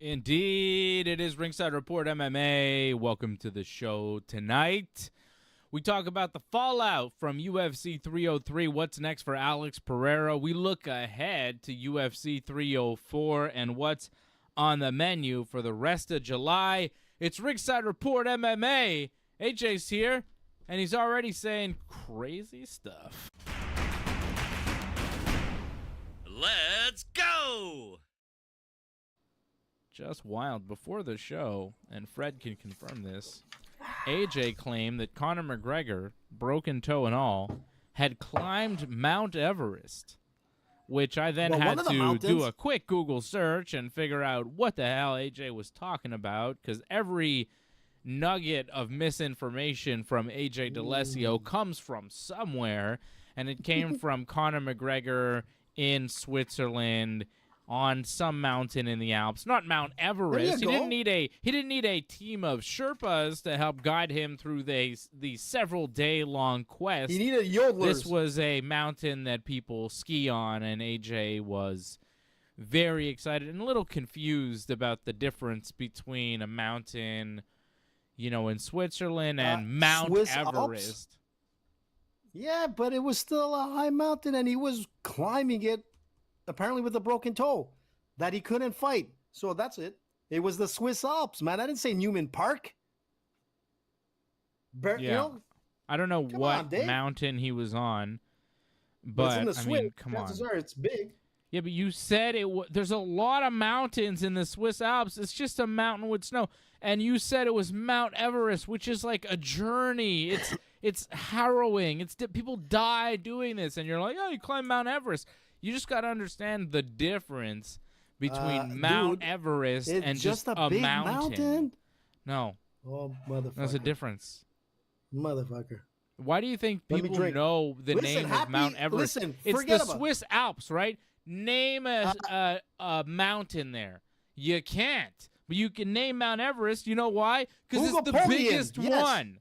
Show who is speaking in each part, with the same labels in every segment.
Speaker 1: Indeed, it is Ringside Report MMA. Welcome to the show tonight. We talk about the fallout from UFC 303, what's next for Alex Pereira. We look ahead to UFC 304 and what's on the menu for the rest of July. It's Ringside Report MMA. AJ's here, and he's already saying crazy stuff.
Speaker 2: Let's go!
Speaker 1: Just wild. Before the show, and Fred can confirm this, AJ claimed that Conor McGregor, broken toe and all, had climbed Mount Everest, which I then had to do a quick Google search and figure out what the hell AJ was talking about, because every nugget of misinformation from AJ DeLesio comes from somewhere, and it came from Conor McGregor in Switzerland on some mountain in the Alps, not Mount Everest. He didn't need a team of Sherpas to help guide him through the several day-long quest.
Speaker 3: He needed yodelers.
Speaker 1: This was a mountain that people ski on, and AJ was very excited and a little confused about the difference between a mountain, in Switzerland and Mount
Speaker 3: Swiss
Speaker 1: Everest.
Speaker 3: Alps. Yeah, but it was still a high mountain, and he was climbing it, apparently with a broken toe, that he couldn't fight. So that's it. It was the Swiss Alps, man. I didn't say Newman Park.
Speaker 1: I don't know what mountain he was on, but
Speaker 3: it's in the Swiss.
Speaker 1: Come on.
Speaker 3: It's big.
Speaker 1: Yeah, but you said there's a lot of mountains in the Swiss Alps. It's just a mountain with snow. And you said it was Mount Everest, which is like a journey. It's harrowing. People die doing this, and you're like, oh, you climb Mount Everest. You just got to understand the difference between Mount Everest and just a big mountain. No.
Speaker 3: Oh, motherfucker.
Speaker 1: There's a difference.
Speaker 3: Motherfucker.
Speaker 1: Why do you think people know the name of Mount Everest? It's the Swiss Alps, right? Name a mountain there. You can't. But you can name Mount Everest. You know why? Because it's the biggest one.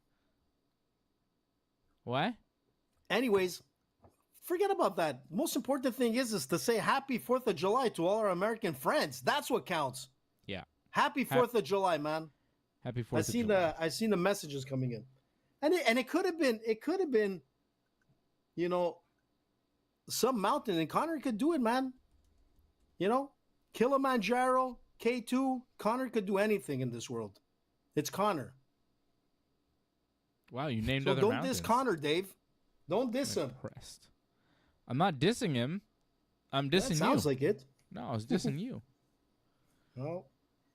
Speaker 1: What?
Speaker 3: Anyways, forget about that. Most important thing is to say Happy 4th of July to all our American friends. That's what counts.
Speaker 1: Yeah.
Speaker 3: Happy 4th of July, man.
Speaker 1: Happy 4th of July.
Speaker 3: I seen the messages coming in. And it could have been, some mountain, and Conor could do it, man. Kilimanjaro, K2, Conor could do anything in this world. It's Conor.
Speaker 1: Wow, you named other mountains.
Speaker 3: Don't diss Conor, Dave. Don't diss him.
Speaker 1: Impressed. I'm not dissing him. I'm dissing you.
Speaker 3: Sounds like it.
Speaker 1: No, I was dissing you.
Speaker 3: No.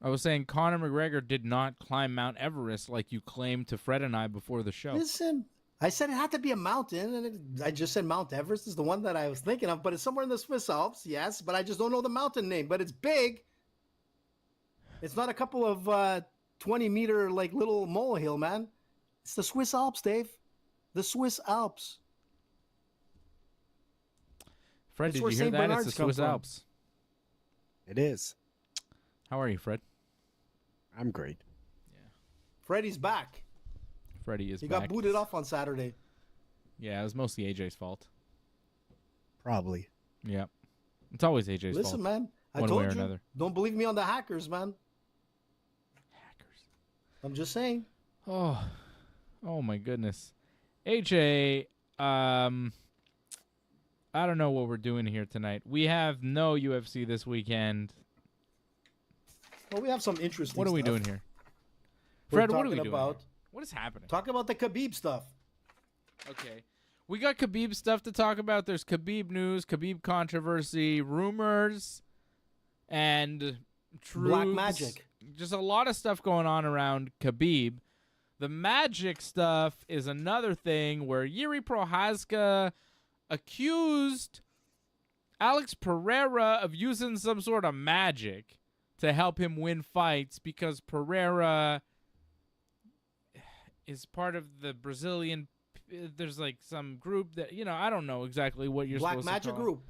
Speaker 1: I was saying Conor McGregor did not climb Mount Everest like you claimed to Fred and I before the show.
Speaker 3: Listen, I said it had to be a mountain, and I just said Mount Everest is the one that I was thinking of, but it's somewhere in the Swiss Alps, yes, but I just don't know the mountain name, but it's big. It's not a couple of 20-meter, little molehill, man. It's the Swiss Alps, Dave. The Swiss Alps.
Speaker 1: Fred, did you hear that? It's the Swiss Alps.
Speaker 4: It is.
Speaker 1: How are you, Fred?
Speaker 4: I'm great.
Speaker 1: Yeah.
Speaker 3: Freddie's back.
Speaker 1: Freddie is back.
Speaker 3: He got booted off on Saturday.
Speaker 1: Yeah, it was mostly AJ's fault.
Speaker 4: Probably.
Speaker 1: Yeah. It's always AJ's fault.
Speaker 3: Listen, man. I
Speaker 1: One
Speaker 3: told
Speaker 1: way or
Speaker 3: you.
Speaker 1: Another.
Speaker 3: Don't believe me on the hackers, man.
Speaker 1: Hackers.
Speaker 3: I'm just saying.
Speaker 1: Oh my goodness. AJ, I don't know what we're doing here tonight. We have no UFC this weekend.
Speaker 3: Well, we have some interesting
Speaker 1: What are we
Speaker 3: stuff.
Speaker 1: doing here? Fred, what are we doing
Speaker 3: about?
Speaker 1: here? What is happening?
Speaker 3: Talk about the Khabib stuff.
Speaker 1: Okay. We got Khabib stuff to talk about. There's Khabib news, Khabib controversy, rumors, and truths.
Speaker 3: Black magic.
Speaker 1: Just a lot of stuff going on around Khabib. The magic stuff is another thing where Yuri Prochazka accused Alex Pereira of using some sort of magic to help him win fights because Pereira is part of the Brazilian. There's some group that, I don't know exactly what you're supposed to call.
Speaker 3: Black magic group.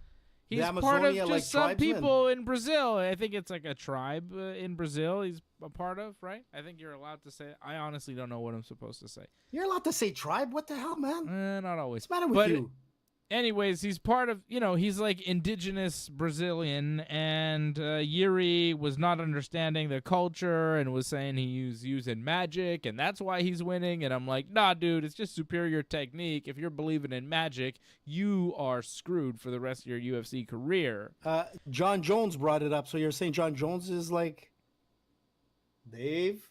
Speaker 1: He's part of just some people in Brazil. I think it's like a tribe in Brazil he's a part of, right? I think you're allowed to say it. I honestly don't know what I'm supposed to say.
Speaker 3: You're allowed to say tribe? What the hell, man?
Speaker 1: Not always.
Speaker 3: What's the matter with you?
Speaker 1: anyways, he's part of, he's like indigenous Brazilian, and Yuri was not understanding the culture and was saying he's using magic, and that's why he's winning. And I'm like, nah, dude, it's just superior technique. If you're believing in magic, you are screwed for the rest of your UFC career.
Speaker 3: John Jones brought it up. So you're saying John Jones is like Dave?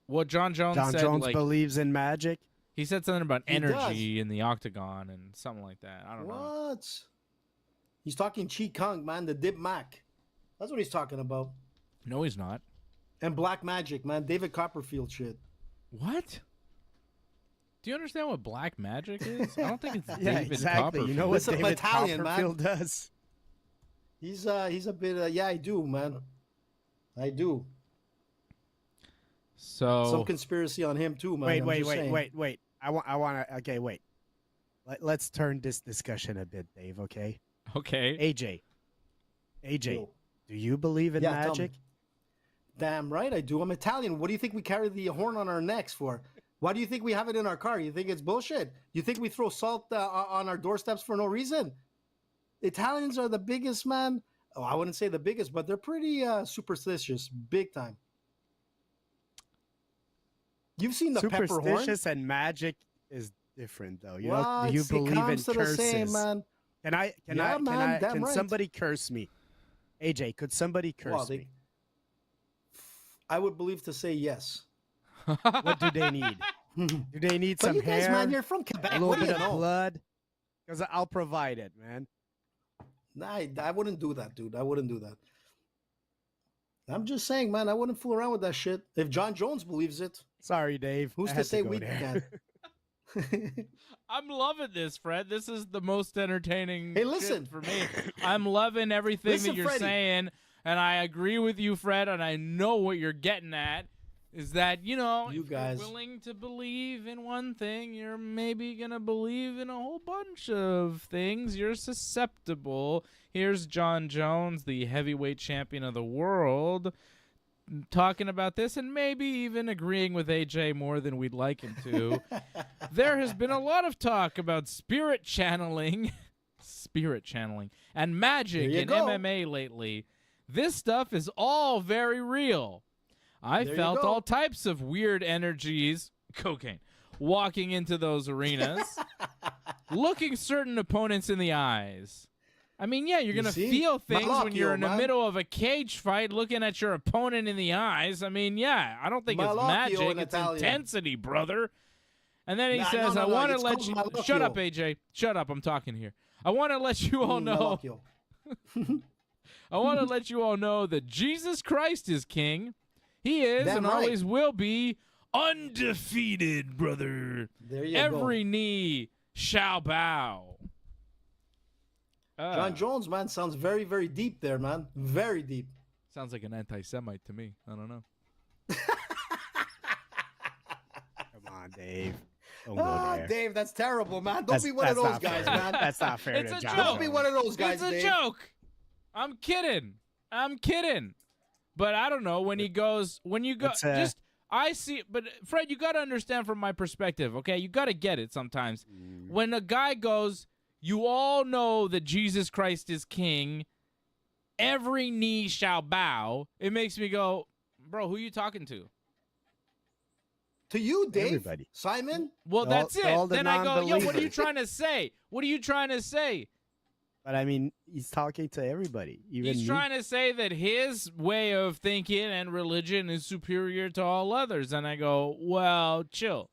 Speaker 1: What John Jones said,
Speaker 4: Jones
Speaker 1: like,
Speaker 4: believes in magic.
Speaker 1: he said something about
Speaker 3: He
Speaker 1: energy in the octagon and something like that. I don't know.
Speaker 3: What? He's talking Chi Kung, man, the Dip Mac. That's what he's talking about.
Speaker 1: No, he's not.
Speaker 3: And Black Magic, man. David Copperfield shit.
Speaker 1: What? Do you understand what black magic is? I don't think it's
Speaker 4: Yeah,
Speaker 1: David
Speaker 4: exactly.
Speaker 1: Copperfield.
Speaker 4: You know what
Speaker 3: Listen,
Speaker 4: David
Speaker 3: Italian, man.
Speaker 4: Copperfield does?
Speaker 3: He's a bit, yeah, I do, man. I do.
Speaker 1: So
Speaker 3: Some conspiracy on him too, man.
Speaker 4: Wait. I want to. Okay, wait. Let's turn this discussion a bit, Dave. Okay.
Speaker 1: okay.
Speaker 4: AJ,
Speaker 3: Yo.
Speaker 4: do you believe in
Speaker 3: Yeah, tell
Speaker 4: magic?
Speaker 3: me. Damn right I do. I'm Italian. What do you think we carry the horn on our necks for? Why do you think we have it in our car? You think it's bullshit? You think we throw salt on our doorsteps for no reason? Italians are the biggest, man. Oh, I wouldn't say the biggest, but they're pretty superstitious, big time. You've seen the pepper horn?
Speaker 4: Superstitious and magic is different, though. You know,
Speaker 3: What?
Speaker 4: do you
Speaker 3: It
Speaker 4: believe in
Speaker 3: comes to the
Speaker 4: curses?
Speaker 3: same, man.
Speaker 4: Can
Speaker 3: right.
Speaker 4: somebody curse me? AJ, could somebody curse
Speaker 3: Well,
Speaker 4: me?
Speaker 3: I would believe to say yes.
Speaker 4: What do they need? Do they need
Speaker 3: But
Speaker 4: some
Speaker 3: you guys,
Speaker 4: hair?
Speaker 3: man, you're from Quebec.
Speaker 4: A little
Speaker 3: What do
Speaker 4: bit
Speaker 3: you
Speaker 4: of
Speaker 3: know?
Speaker 4: blood? Because I'll provide it, man.
Speaker 3: Nah, I wouldn't do that, dude. I wouldn't do that. I'm just saying, man, I wouldn't fool around with that shit. If John Jones believes it,
Speaker 4: Sorry, Dave.
Speaker 3: who's
Speaker 4: I
Speaker 3: to
Speaker 4: had
Speaker 3: say
Speaker 4: go
Speaker 3: we
Speaker 4: there.
Speaker 3: can't?
Speaker 1: I'm loving this, Fred. This is the most entertaining
Speaker 3: Hey,
Speaker 1: shit
Speaker 3: listen.
Speaker 1: for me. I'm loving everything
Speaker 3: Listen,
Speaker 1: that you're
Speaker 3: Freddie.
Speaker 1: saying, and I agree with you, Fred, and I know what you're getting at. Is that,
Speaker 3: You
Speaker 1: if
Speaker 3: guys.
Speaker 1: you're willing to believe in one thing, you're maybe going to believe in a whole bunch of things. You're susceptible. Here's John Jones, the heavyweight champion of the world, talking about this and maybe even agreeing with AJ more than we'd like him to. There has been a lot of talk about spirit channeling and magic
Speaker 3: There you
Speaker 1: in
Speaker 3: go.
Speaker 1: MMA lately. This stuff is all very real. I
Speaker 3: There you
Speaker 1: felt
Speaker 3: go.
Speaker 1: all types of weird energies, cocaine, walking into those arenas, looking certain opponents in the eyes. I mean, yeah, you're
Speaker 3: You
Speaker 1: going to
Speaker 3: see?
Speaker 1: feel things when you're
Speaker 3: Malocchio,
Speaker 1: in the
Speaker 3: man.
Speaker 1: middle of a cage fight looking at your opponent in the eyes. I mean, yeah, I don't think it's
Speaker 3: Malocchio
Speaker 1: magic.
Speaker 3: in
Speaker 1: It's
Speaker 3: Italian.
Speaker 1: intensity, brother. And then he says,
Speaker 3: no,
Speaker 1: I want to
Speaker 3: it's
Speaker 1: let
Speaker 3: called
Speaker 1: you...
Speaker 3: Malocchio.
Speaker 1: Shut up, AJ. Shut up. I'm talking here. I want to let you all know...
Speaker 3: Malocchio.
Speaker 1: I want to let you all know that Jesus Christ is king. He is
Speaker 3: Damn
Speaker 1: and
Speaker 3: right.
Speaker 1: always will be undefeated, brother.
Speaker 3: There you
Speaker 1: Every knee shall bow.
Speaker 3: John Jones, man, sounds very, very deep there, man. Very deep.
Speaker 1: Sounds like an anti-Semite to me. I don't know.
Speaker 4: Come on, Dave. Don't go there.
Speaker 3: Dave, that's terrible, man. Don't be one of those
Speaker 4: not
Speaker 3: guys,
Speaker 4: fair.
Speaker 3: man.
Speaker 4: That's not fair
Speaker 1: It's
Speaker 4: to
Speaker 1: a
Speaker 4: John
Speaker 1: joke.
Speaker 3: Don't be one of those guys,
Speaker 1: It's a
Speaker 3: Dave.
Speaker 1: joke. I'm kidding. But I don't know when you go,
Speaker 4: Let's,
Speaker 1: I see, but Fred, you got to understand from my perspective, okay? You got to get it sometimes. When a guy goes, you all know that Jesus Christ is king, every knee shall bow, it makes me go, bro, who you talking to?
Speaker 3: To you, Dave.
Speaker 4: Everybody.
Speaker 3: Simon?
Speaker 1: Well, that's it.
Speaker 4: all the
Speaker 1: Then I go, yo, what are you
Speaker 4: non-believers.
Speaker 1: trying to say? What are you trying to say?
Speaker 4: But I mean, he's talking to everybody. Even
Speaker 1: He's
Speaker 4: me.
Speaker 1: trying to say that his way of thinking and religion is superior to all others. And I go, well, chill.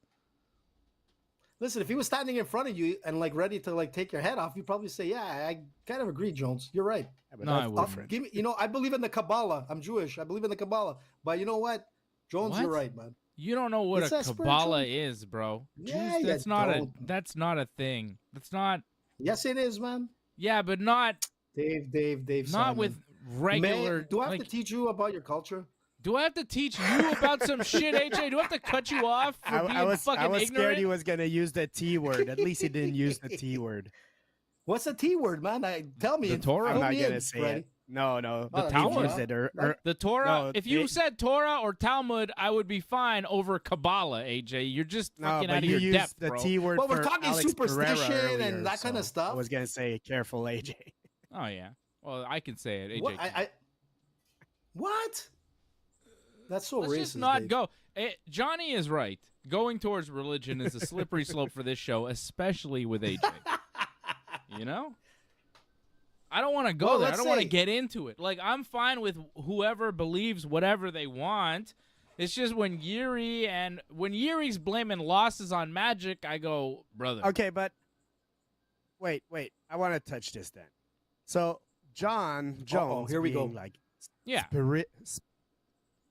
Speaker 3: Listen, if he was standing in front of you and like ready to like take your head off, you'd probably say, "Yeah, I kind of agree, Jones. You're right."
Speaker 4: Yeah, but
Speaker 1: No, I
Speaker 4: that's
Speaker 1: wouldn't.
Speaker 4: different.
Speaker 3: Give me, I believe in the Kabbalah. I'm Jewish. I believe in the Kabbalah. But you know what, Jones,
Speaker 1: What?
Speaker 3: you're right, man.
Speaker 1: You don't know what
Speaker 3: It's
Speaker 1: a
Speaker 3: that
Speaker 1: Kabbalah
Speaker 3: spiritual-
Speaker 1: is, bro.
Speaker 3: Yeah,
Speaker 1: Jews,
Speaker 3: you
Speaker 1: that's not
Speaker 3: don't.
Speaker 1: that's not a thing. That's not.
Speaker 3: Yes, it is, man.
Speaker 1: Yeah, but not
Speaker 3: Dave.
Speaker 1: not
Speaker 3: Simon.
Speaker 1: with regular.
Speaker 3: Do I have
Speaker 1: like,
Speaker 3: to teach you about your culture?
Speaker 1: do I have to teach you about some shit, AJ? Do I have to cut you off for being
Speaker 4: I was
Speaker 1: fucking
Speaker 4: scared
Speaker 1: ignorant?
Speaker 4: he was gonna use the T word. At least he didn't use the T word.
Speaker 3: What's the T word, man? Tell me.
Speaker 1: The Torah.
Speaker 3: fill
Speaker 4: I'm not
Speaker 3: me
Speaker 4: gonna
Speaker 3: in,
Speaker 4: say
Speaker 3: Freddie.
Speaker 4: it. No,
Speaker 3: Oh,
Speaker 1: The
Speaker 3: that's
Speaker 1: Talmud.
Speaker 3: easy, huh?
Speaker 4: It
Speaker 1: The Torah.
Speaker 4: No,
Speaker 1: if you
Speaker 4: it-
Speaker 1: said Torah or Talmud, I would be fine over Kabbalah, AJ. You're just
Speaker 4: no,
Speaker 1: fucking
Speaker 4: but
Speaker 1: out of
Speaker 4: you
Speaker 1: your
Speaker 4: used
Speaker 1: depth,
Speaker 4: the
Speaker 1: bro.
Speaker 4: T word
Speaker 3: Well, we're
Speaker 4: for
Speaker 3: talking
Speaker 4: Alex
Speaker 3: superstition
Speaker 4: Pereira
Speaker 3: and
Speaker 4: earlier,
Speaker 3: that kind of
Speaker 4: so
Speaker 3: stuff.
Speaker 4: I was gonna say careful, AJ.
Speaker 1: Oh yeah. Well, I can say it. AJ.
Speaker 3: What?
Speaker 1: can't.
Speaker 3: What? That's so
Speaker 1: Let's
Speaker 3: racist.
Speaker 1: just not
Speaker 3: Dave.
Speaker 1: go. Johnny is right. Going towards religion is a slippery slope for this show, especially with AJ. You know? I don't want to go
Speaker 3: Well,
Speaker 1: there. I
Speaker 3: let's
Speaker 1: don't want to
Speaker 3: say-
Speaker 1: get into it. Like, I'm fine with whoever believes whatever they want. It's just when Yuri's blaming losses on Magic, I go, brother.
Speaker 4: Okay, but wait. I want to touch this then. So John Jones,
Speaker 3: here we
Speaker 4: being
Speaker 3: go.
Speaker 4: like
Speaker 1: Yeah.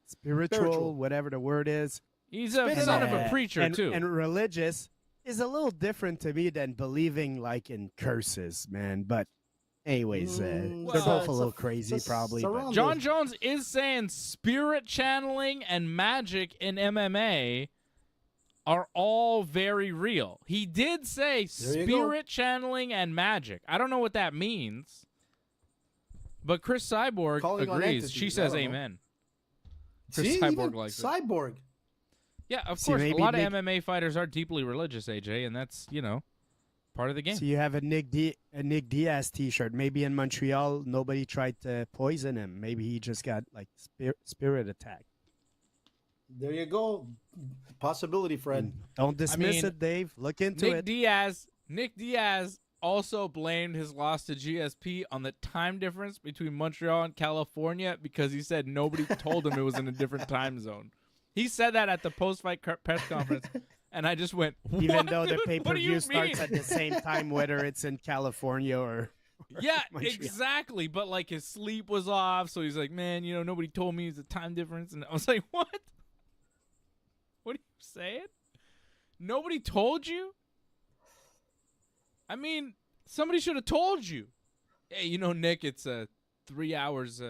Speaker 4: spiritual, whatever the word is,
Speaker 1: He's a
Speaker 3: Spit it
Speaker 1: son
Speaker 3: out.
Speaker 1: of a preacher,
Speaker 4: and,
Speaker 1: too.
Speaker 4: and religious is a little different to me than believing like in curses, man. But anyways, they're
Speaker 1: Well,
Speaker 4: both
Speaker 3: it's
Speaker 4: a little crazy,
Speaker 3: it's
Speaker 4: probably.
Speaker 3: around
Speaker 4: But
Speaker 1: John
Speaker 3: those-
Speaker 1: Jones is saying spirit channeling and magic in MMA are all very real. He did say
Speaker 3: There you go.
Speaker 1: spirit channeling and magic. I don't know what that means. But Chris Cyborg
Speaker 3: Calling on
Speaker 1: agrees.
Speaker 3: entities,
Speaker 1: She
Speaker 3: I
Speaker 1: says
Speaker 3: don't know.
Speaker 1: amen. Chris
Speaker 3: See,
Speaker 1: Cyborg
Speaker 3: even
Speaker 1: likes it.
Speaker 3: Cyborg.
Speaker 1: Yeah, of
Speaker 4: See,
Speaker 1: course. A
Speaker 4: maybe
Speaker 1: lot of
Speaker 4: Nick-
Speaker 1: MMA fighters are deeply religious, AJ, and that's, part of the game.
Speaker 4: so you have a Nick Diaz T-shirt. Maybe in Montreal, nobody tried to poison him. Maybe he just got like spirit attacked.
Speaker 3: There you go. Possibility, Fred.
Speaker 4: Don't dismiss
Speaker 1: mean,
Speaker 4: it, Dave. Look into
Speaker 1: Nick
Speaker 4: it.
Speaker 1: Diaz also blamed his loss to GSP on the time difference between Montreal and California because he said nobody told him it was in a different time zone. He said that at the post-fight press conference, and I just went, what,
Speaker 4: Even though the
Speaker 1: dude? What do you
Speaker 4: pay-per-view starts
Speaker 1: mean?
Speaker 4: at the same time, whether it's in California or
Speaker 1: Yeah,
Speaker 4: Montreal.
Speaker 1: exactly. But like his sleep was off, so he's like, man, nobody told me it's a time difference, and I was like, what? What are you saying? Nobody told you? I mean, somebody should have told you. Hey, Nick, it's 3 hours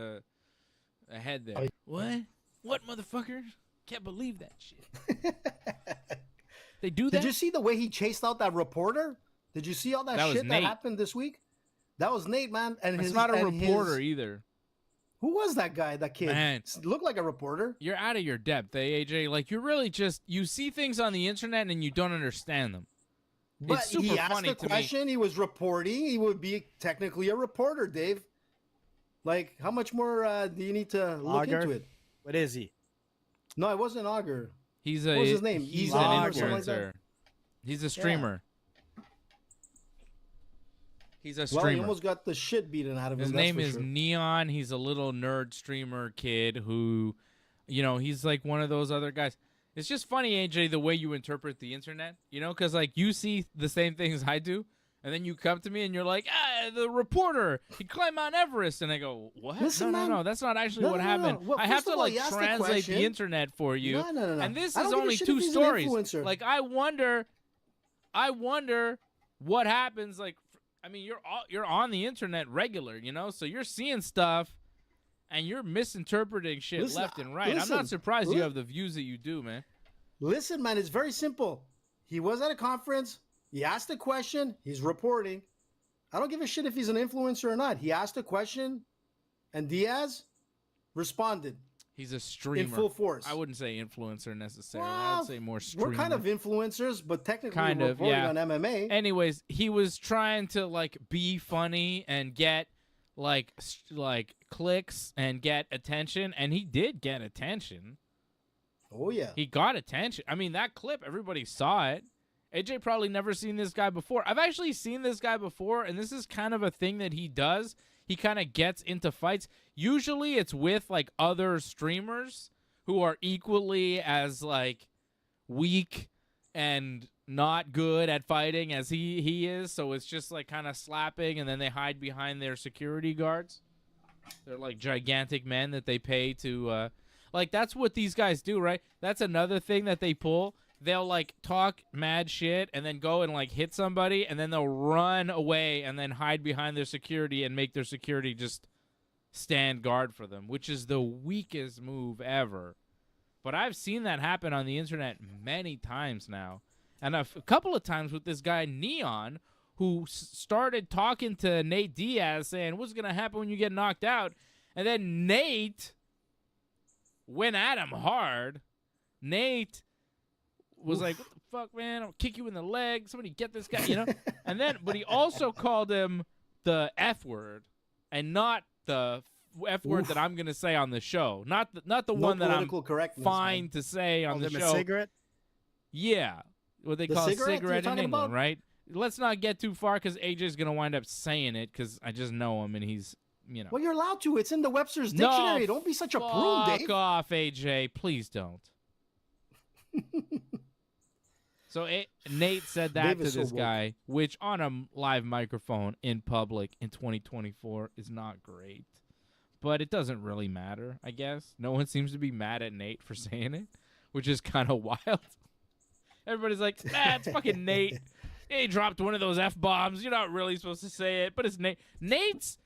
Speaker 1: ahead there. What? What, motherfucker? Can't believe that shit. They do that?
Speaker 3: Did you see the way he chased out that reporter? Did you see all that,
Speaker 1: That was
Speaker 3: shit
Speaker 1: Nate.
Speaker 3: that happened this week? That was Nate, man. And
Speaker 1: It's
Speaker 3: his,
Speaker 1: not a
Speaker 3: and
Speaker 1: reporter
Speaker 3: his-
Speaker 1: either.
Speaker 3: Who was that guy? That kid
Speaker 1: Man.
Speaker 3: looked like a reporter.
Speaker 1: You're out of your depth, AJ. Like, you're really you see things on the internet and you don't understand them.
Speaker 3: But
Speaker 1: It's super
Speaker 3: he asked
Speaker 1: funny
Speaker 3: a
Speaker 1: to me.
Speaker 3: question. He was reporting. He would be technically a reporter, Dave. Like, how much more do you need to look
Speaker 4: Auger?
Speaker 3: into it?
Speaker 4: what is he?
Speaker 3: No, it wasn't Auger.
Speaker 1: He's
Speaker 3: What was his name?
Speaker 1: He's
Speaker 3: Elon
Speaker 1: an
Speaker 3: or something like that?
Speaker 1: influencer. He's a streamer. He's a
Speaker 3: Well, he
Speaker 1: streamer.
Speaker 3: almost got the shit beaten out of
Speaker 1: His
Speaker 3: him. that's
Speaker 1: name
Speaker 3: for
Speaker 1: is
Speaker 3: sure.
Speaker 1: Neon. He's a little nerd streamer kid who, he's like one of those other guys. It's just funny, AJ, the way you interpret the internet, because like you see the same things I do, and then you come to me and you're like, the reporter, he climbed Mount Everest, and I go, what?
Speaker 3: Listen,
Speaker 1: no,
Speaker 3: man.
Speaker 1: that's not actually
Speaker 3: No,
Speaker 1: what
Speaker 3: no, no,
Speaker 1: happened.
Speaker 3: no. Well,
Speaker 1: I have
Speaker 3: first
Speaker 1: to
Speaker 3: of all,
Speaker 1: like
Speaker 3: you asked the
Speaker 1: translate
Speaker 3: question.
Speaker 1: the internet for you.
Speaker 3: No.
Speaker 1: And this
Speaker 3: I
Speaker 1: is
Speaker 3: don't give a
Speaker 1: only
Speaker 3: shit
Speaker 1: two
Speaker 3: if he's an
Speaker 1: stories.
Speaker 3: influencer.
Speaker 1: Like I wonder what happens. Like, I mean, you're on the internet regular, so you're seeing stuff, and you're misinterpreting shit
Speaker 3: Listen,
Speaker 1: left and right. I'm
Speaker 3: listen,
Speaker 1: not surprised you
Speaker 3: li-
Speaker 1: have the views that you do, man.
Speaker 3: Listen, man, it's very simple. He was at a conference. He asked a question. He's reporting. I don't give a shit if he's an influencer or not. He asked a question, and Diaz responded
Speaker 1: He's a streamer
Speaker 3: in full force.
Speaker 1: I wouldn't say influencer necessarily.
Speaker 3: Well,
Speaker 1: I'd say more streamer.
Speaker 3: We're kind of influencers, but technically
Speaker 1: Kind
Speaker 3: we're
Speaker 1: of,
Speaker 3: reporting
Speaker 1: yeah.
Speaker 3: on MMA.
Speaker 1: Anyways, he was trying to like be funny and get like clicks and get attention, and he did get attention.
Speaker 3: Oh yeah.
Speaker 1: He got attention. I mean, that clip, everybody saw it. AJ probably never seen this guy before. I've actually seen this guy before, and this is kind of a thing that he does. He kind of gets into fights. Usually it's with like other streamers who are equally as like weak and not good at fighting as he is. So it's just like kind of slapping, and then they hide behind their security guards. They're like gigantic men that they pay to like that's what these guys do, right? That's another thing that they pull. They'll like talk mad shit and then go and like hit somebody, and then they'll run away and then hide behind their security and make their security just stand guard for them, which is the weakest move ever. But I've seen that happen on the internet many times now. And a couple of times with this guy Neon, who started talking to Nate Diaz saying, what's going to happen when you get knocked out? And then Nate went at him hard. Nate was like, what the fuck, man? I'll kick you in the leg. Somebody get this guy, you know? And then, but he also called him the F word and not the F word that I'm going to say on the show. Not the one that I'm fine to say on the show.
Speaker 4: A cigarette?
Speaker 1: Yeah. What they call a cigarette in England,
Speaker 3: about?
Speaker 1: Right? Let's not get too far because AJ's going to wind up saying it because I just know him and he's, you know.
Speaker 3: Well, you're allowed to. It's in the Webster's Dictionary.
Speaker 1: No,
Speaker 3: don't be such a prune, Dave.
Speaker 1: Fuck off, AJ. Please don't. So Nate said that to this guy, which on a live microphone in public in 2024 is not great. But it doesn't really matter, I guess. No one seems to be mad at Nate for saying it, which is kind of wild. Everybody's like, it's fucking Nate. He dropped one of those F-bombs. You're not really supposed to say it, but it's Nate. Nate's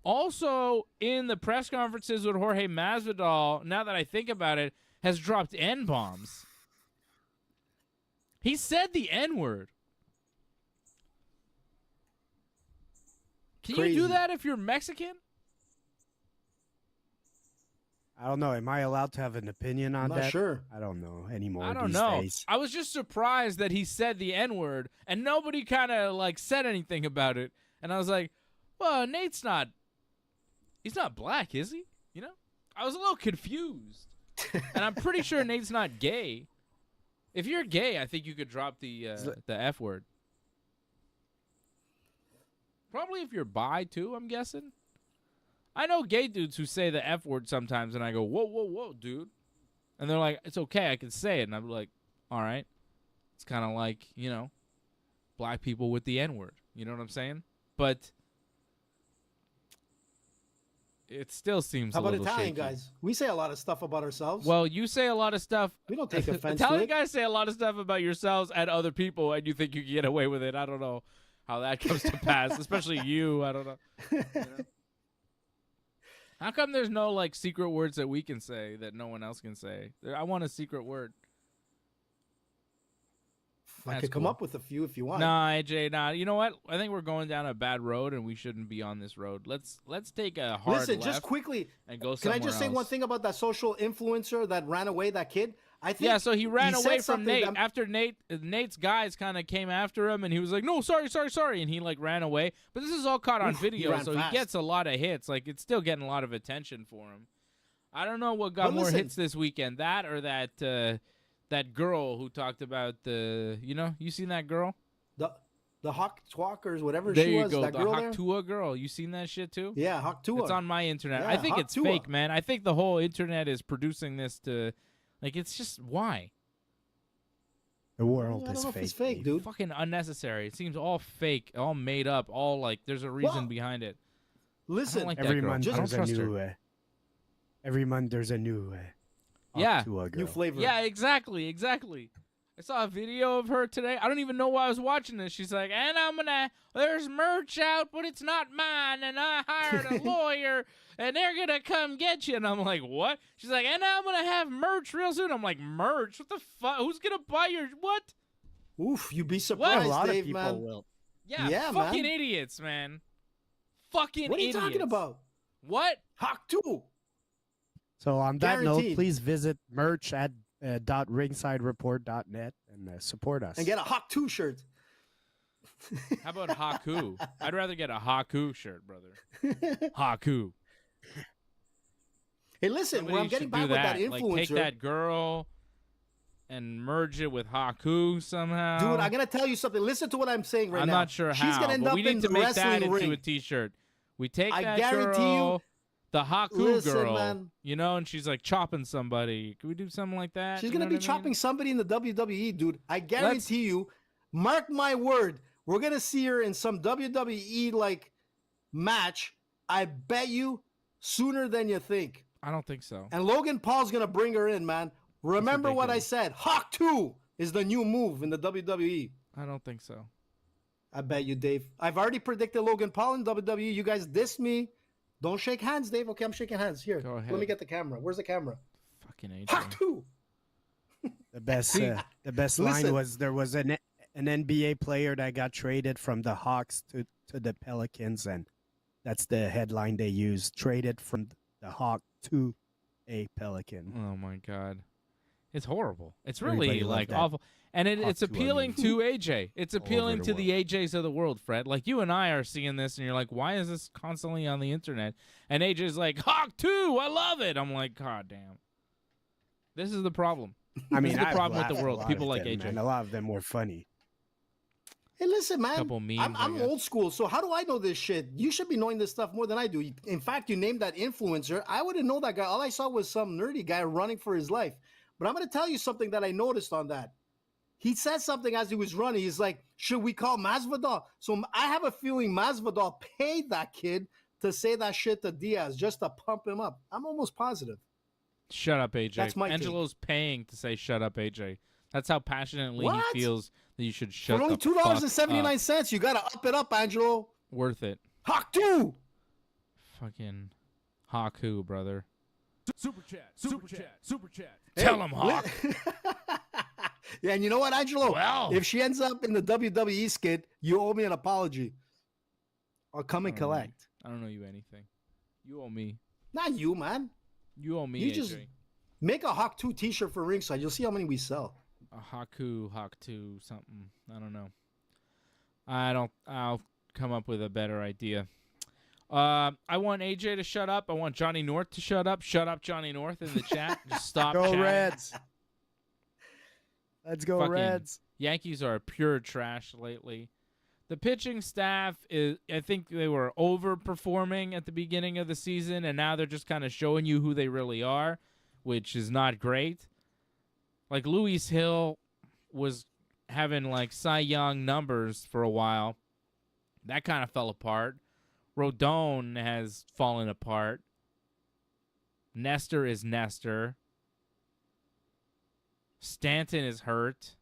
Speaker 1: also in the press conferences with Jorge Masvidal, now that I think about it, has dropped N-bombs. He said the N-word. Can you do that if you're Mexican?
Speaker 4: I don't know. Am I allowed to have an opinion on
Speaker 3: I'm
Speaker 4: that?
Speaker 3: not sure.
Speaker 4: I don't know anymore.
Speaker 1: I don't
Speaker 4: these
Speaker 1: know.
Speaker 4: Days.
Speaker 1: I was just surprised that he said the N-word, and nobody kind of like said anything about it. And I was like, well, Nate's not. He's not black, is he? You know? I was a little confused. And I'm pretty sure Nate's not gay. If you're gay, I think you could drop the F word. Probably if you're bi, too, I'm guessing. I know gay dudes who say the F word sometimes, and I go, whoa, whoa, whoa, dude. And they're like, it's okay, I can say it. And I'm like, all right. It's kind of like, you know, black people with the N word. You know what I'm saying? But it still seems
Speaker 3: How
Speaker 1: a
Speaker 3: about
Speaker 1: little
Speaker 3: Italian
Speaker 1: shaky.
Speaker 3: guys? We say a lot of stuff about ourselves.
Speaker 1: Well, you say a lot of stuff.
Speaker 3: We don't take offense to
Speaker 1: Italian
Speaker 3: it.
Speaker 1: guys say a lot of stuff about yourselves and other people, and you think you can get away with it. I don't know how that comes to pass, especially you. I don't know. You know? How come there's no like secret words that we can say that no one else can say? I want a secret word.
Speaker 3: I could come up with a few if you want.
Speaker 1: Nah, AJ, nah. You know what? I think we're going down a bad road, and we shouldn't be on this road. Let's take a hard
Speaker 3: Listen,
Speaker 1: left
Speaker 3: just quickly.
Speaker 1: and go
Speaker 3: Can
Speaker 1: somewhere
Speaker 3: I just say
Speaker 1: else.
Speaker 3: one thing about that social influencer that ran away? That kid. I think.
Speaker 1: Yeah, so he ran away
Speaker 3: said
Speaker 1: from Nate
Speaker 3: something
Speaker 1: after Nate's guys kind of came after him, and he was like, "No, sorry," and he like ran away. But this is all caught on video,
Speaker 3: ran
Speaker 1: so
Speaker 3: fast.
Speaker 1: he gets a lot of hits. Like it's still getting a lot of attention for him. I don't know what got
Speaker 3: But
Speaker 1: more
Speaker 3: listen-
Speaker 1: hits this weekend, that or that girl who talked about the, you seen that girl?
Speaker 3: The Hawk Twalkers, whatever
Speaker 1: There
Speaker 3: she
Speaker 1: you
Speaker 3: was,
Speaker 1: go,
Speaker 3: that
Speaker 1: the
Speaker 3: girl there.
Speaker 1: Haktua girl. You seen that shit too?
Speaker 3: Yeah, Hawk Tua.
Speaker 1: It's on my internet.
Speaker 3: Yeah,
Speaker 1: I think it's
Speaker 3: Haktua.
Speaker 1: fake, man. I think the whole internet is producing this to, like, it's just why.
Speaker 4: The world
Speaker 3: I don't
Speaker 4: is
Speaker 3: know if
Speaker 4: fake.
Speaker 3: it's fake, dude.
Speaker 1: Fucking unnecessary. It seems all fake, all made up, all like there's a reason
Speaker 3: Well,
Speaker 1: behind it.
Speaker 3: Listen,
Speaker 1: like that
Speaker 4: Every
Speaker 1: girl.
Speaker 4: month
Speaker 1: I don't
Speaker 4: there's a
Speaker 1: trust
Speaker 4: new.
Speaker 1: her.
Speaker 4: Every month there's a new.
Speaker 1: Yeah.
Speaker 4: Aqua girl.
Speaker 3: new flavor.
Speaker 1: Yeah, exactly. I saw a video of her today. I don't even know why I was watching this. She's like, and there's merch out, but it's not mine, and I hired a lawyer, and they're gonna come get you. And I'm like, what? She's like, and I'm gonna have merch real soon. I'm like, merch? What the fuck? Who's gonna buy your what?
Speaker 3: Oof, you'd be
Speaker 4: A
Speaker 3: surprised,
Speaker 4: lot
Speaker 3: Dave,
Speaker 4: of people
Speaker 3: man.
Speaker 4: will.
Speaker 1: Yeah, fucking idiots, man. Fucking
Speaker 3: What are you
Speaker 1: idiots.
Speaker 3: talking about?
Speaker 1: What?
Speaker 3: Hawk 2.
Speaker 4: So on that note,
Speaker 3: Guaranteed.
Speaker 4: please visit merch at .ringsidereport.net and support us.
Speaker 3: And get a Hawk 2 shirt.
Speaker 1: How about Haku? I'd rather get a Haku shirt, brother. Haku.
Speaker 3: Hey, listen,
Speaker 1: Somebody
Speaker 3: where I'm getting
Speaker 1: should
Speaker 3: back
Speaker 1: do
Speaker 3: with that
Speaker 1: Like,
Speaker 3: influencer.
Speaker 1: take that girl and merge it with Haku somehow.
Speaker 3: Dude, I'm going to tell you something. Listen to what I'm saying right
Speaker 1: I'm
Speaker 3: now.
Speaker 1: not sure
Speaker 3: She's
Speaker 1: how,
Speaker 3: gonna end
Speaker 1: but
Speaker 3: up
Speaker 1: we need
Speaker 3: in
Speaker 1: to
Speaker 3: the
Speaker 1: make that
Speaker 3: wrestling
Speaker 1: into
Speaker 3: ring.
Speaker 1: a T-shirt. We take
Speaker 3: I
Speaker 1: that
Speaker 3: guarantee
Speaker 1: girl, the Haku
Speaker 3: Listen,
Speaker 1: girl,
Speaker 3: man.
Speaker 1: and she's like chopping somebody. Can we do something like that?
Speaker 3: She's
Speaker 1: You
Speaker 3: going to
Speaker 1: know
Speaker 3: be
Speaker 1: what I mean?
Speaker 3: chopping somebody in the WWE, dude. I guarantee you, mark my word, we're going to see her in some WWE-like match. I bet you sooner than you think.
Speaker 1: I don't think so.
Speaker 3: And Logan Paul's going to bring her in, man. Remember what I
Speaker 1: ridiculous.
Speaker 3: said. Hawk 2 is the new move in the WWE.
Speaker 1: I don't think so.
Speaker 3: I bet you, Dave. I've already predicted Logan Paul in WWE. You guys diss me. Don't shake hands, Dave. Okay, I'm shaking hands. Here,
Speaker 1: Go ahead.
Speaker 3: let me get the camera. Where's the camera?
Speaker 1: Fucking AJ.
Speaker 3: Hawk 2.
Speaker 4: The best
Speaker 3: See,
Speaker 4: the best
Speaker 3: listen.
Speaker 4: line was there was an an NBA player that got traded from the Hawks to the Pelicans, and that's the headline they use. Traded from the Hawk to a Pelican.
Speaker 1: Oh my God, it's horrible. It's
Speaker 4: Everybody
Speaker 1: really
Speaker 4: loved
Speaker 1: like
Speaker 4: that.
Speaker 1: awful, and
Speaker 4: Hawk
Speaker 1: it's
Speaker 4: 2, I
Speaker 1: appealing
Speaker 4: mean.
Speaker 1: to AJ. It's
Speaker 4: All over
Speaker 1: appealing
Speaker 4: the
Speaker 1: to the AJs of the world, Fred. Like you and I are seeing this, and you're like, why is this constantly on the internet? And AJ's like, Hawk 2, I love it. I'm like, God damn. This is the problem.
Speaker 4: I mean,
Speaker 1: This is the
Speaker 4: I've
Speaker 1: problem with the
Speaker 4: laughed at
Speaker 1: world.
Speaker 4: a lot
Speaker 1: People
Speaker 4: of
Speaker 1: like
Speaker 4: them,
Speaker 1: AJ.
Speaker 4: man. A lot of them were funny.
Speaker 3: Hey, listen, man.
Speaker 1: Couple memes, I
Speaker 3: I'm
Speaker 1: guess.
Speaker 3: old school, so how do I know this shit? You should be knowing this stuff more than I do. In fact, you named that influencer. I wouldn't know that guy. All I saw was some nerdy guy running for his life. But I'm going to tell you something that I noticed on that. He said something as he was running. He's like, should we call Masvidal? So I have a feeling Masvidal paid that kid to say that shit to Diaz just to pump him up. I'm almost positive.
Speaker 1: Shut up, AJ.
Speaker 3: That's my take.
Speaker 1: Angelo's paying to say shut up, AJ. That's how passionately
Speaker 3: What?
Speaker 1: he feels that you should shut
Speaker 3: For only
Speaker 1: the fuck
Speaker 3: $2.79,
Speaker 1: up.
Speaker 3: you got to up it up, Angelo.
Speaker 1: Worth it.
Speaker 3: Hawk 2.
Speaker 1: Fucking Haku, brother.
Speaker 5: Super chat, super chat, super chat.
Speaker 1: Tell him, Hawk.
Speaker 3: Yeah, and you know what, Angelo?
Speaker 1: Well.
Speaker 3: If she ends up in the WWE skit, you owe me an apology. I'll come and
Speaker 1: I don't know you.
Speaker 3: collect.
Speaker 1: I don't owe you anything. You owe me.
Speaker 3: Not you, man.
Speaker 1: You owe me,
Speaker 3: You
Speaker 1: AJ.
Speaker 3: just make a Hawk 2 t-shirt for Ringside. You'll see how many we sell.
Speaker 1: A Haku, Hawk 2, something. I don't know. I'll come up with a better idea. I want AJ to shut up. I want Johnny North to shut up. Shut up, Johnny North, in the chat. Just stop
Speaker 4: Go
Speaker 1: chatting.
Speaker 4: Reds. Let's go
Speaker 1: Fucking
Speaker 4: Reds.
Speaker 1: Yankees are pure trash lately. The pitching staff I think they were overperforming at the beginning of the season, and now they're just kind of showing you who they really are, which is not great. Like Luis Hill was having like Cy Young numbers for a while. That kind of fell apart. Rodon has fallen apart. Nestor is Nestor. Stanton is hurt.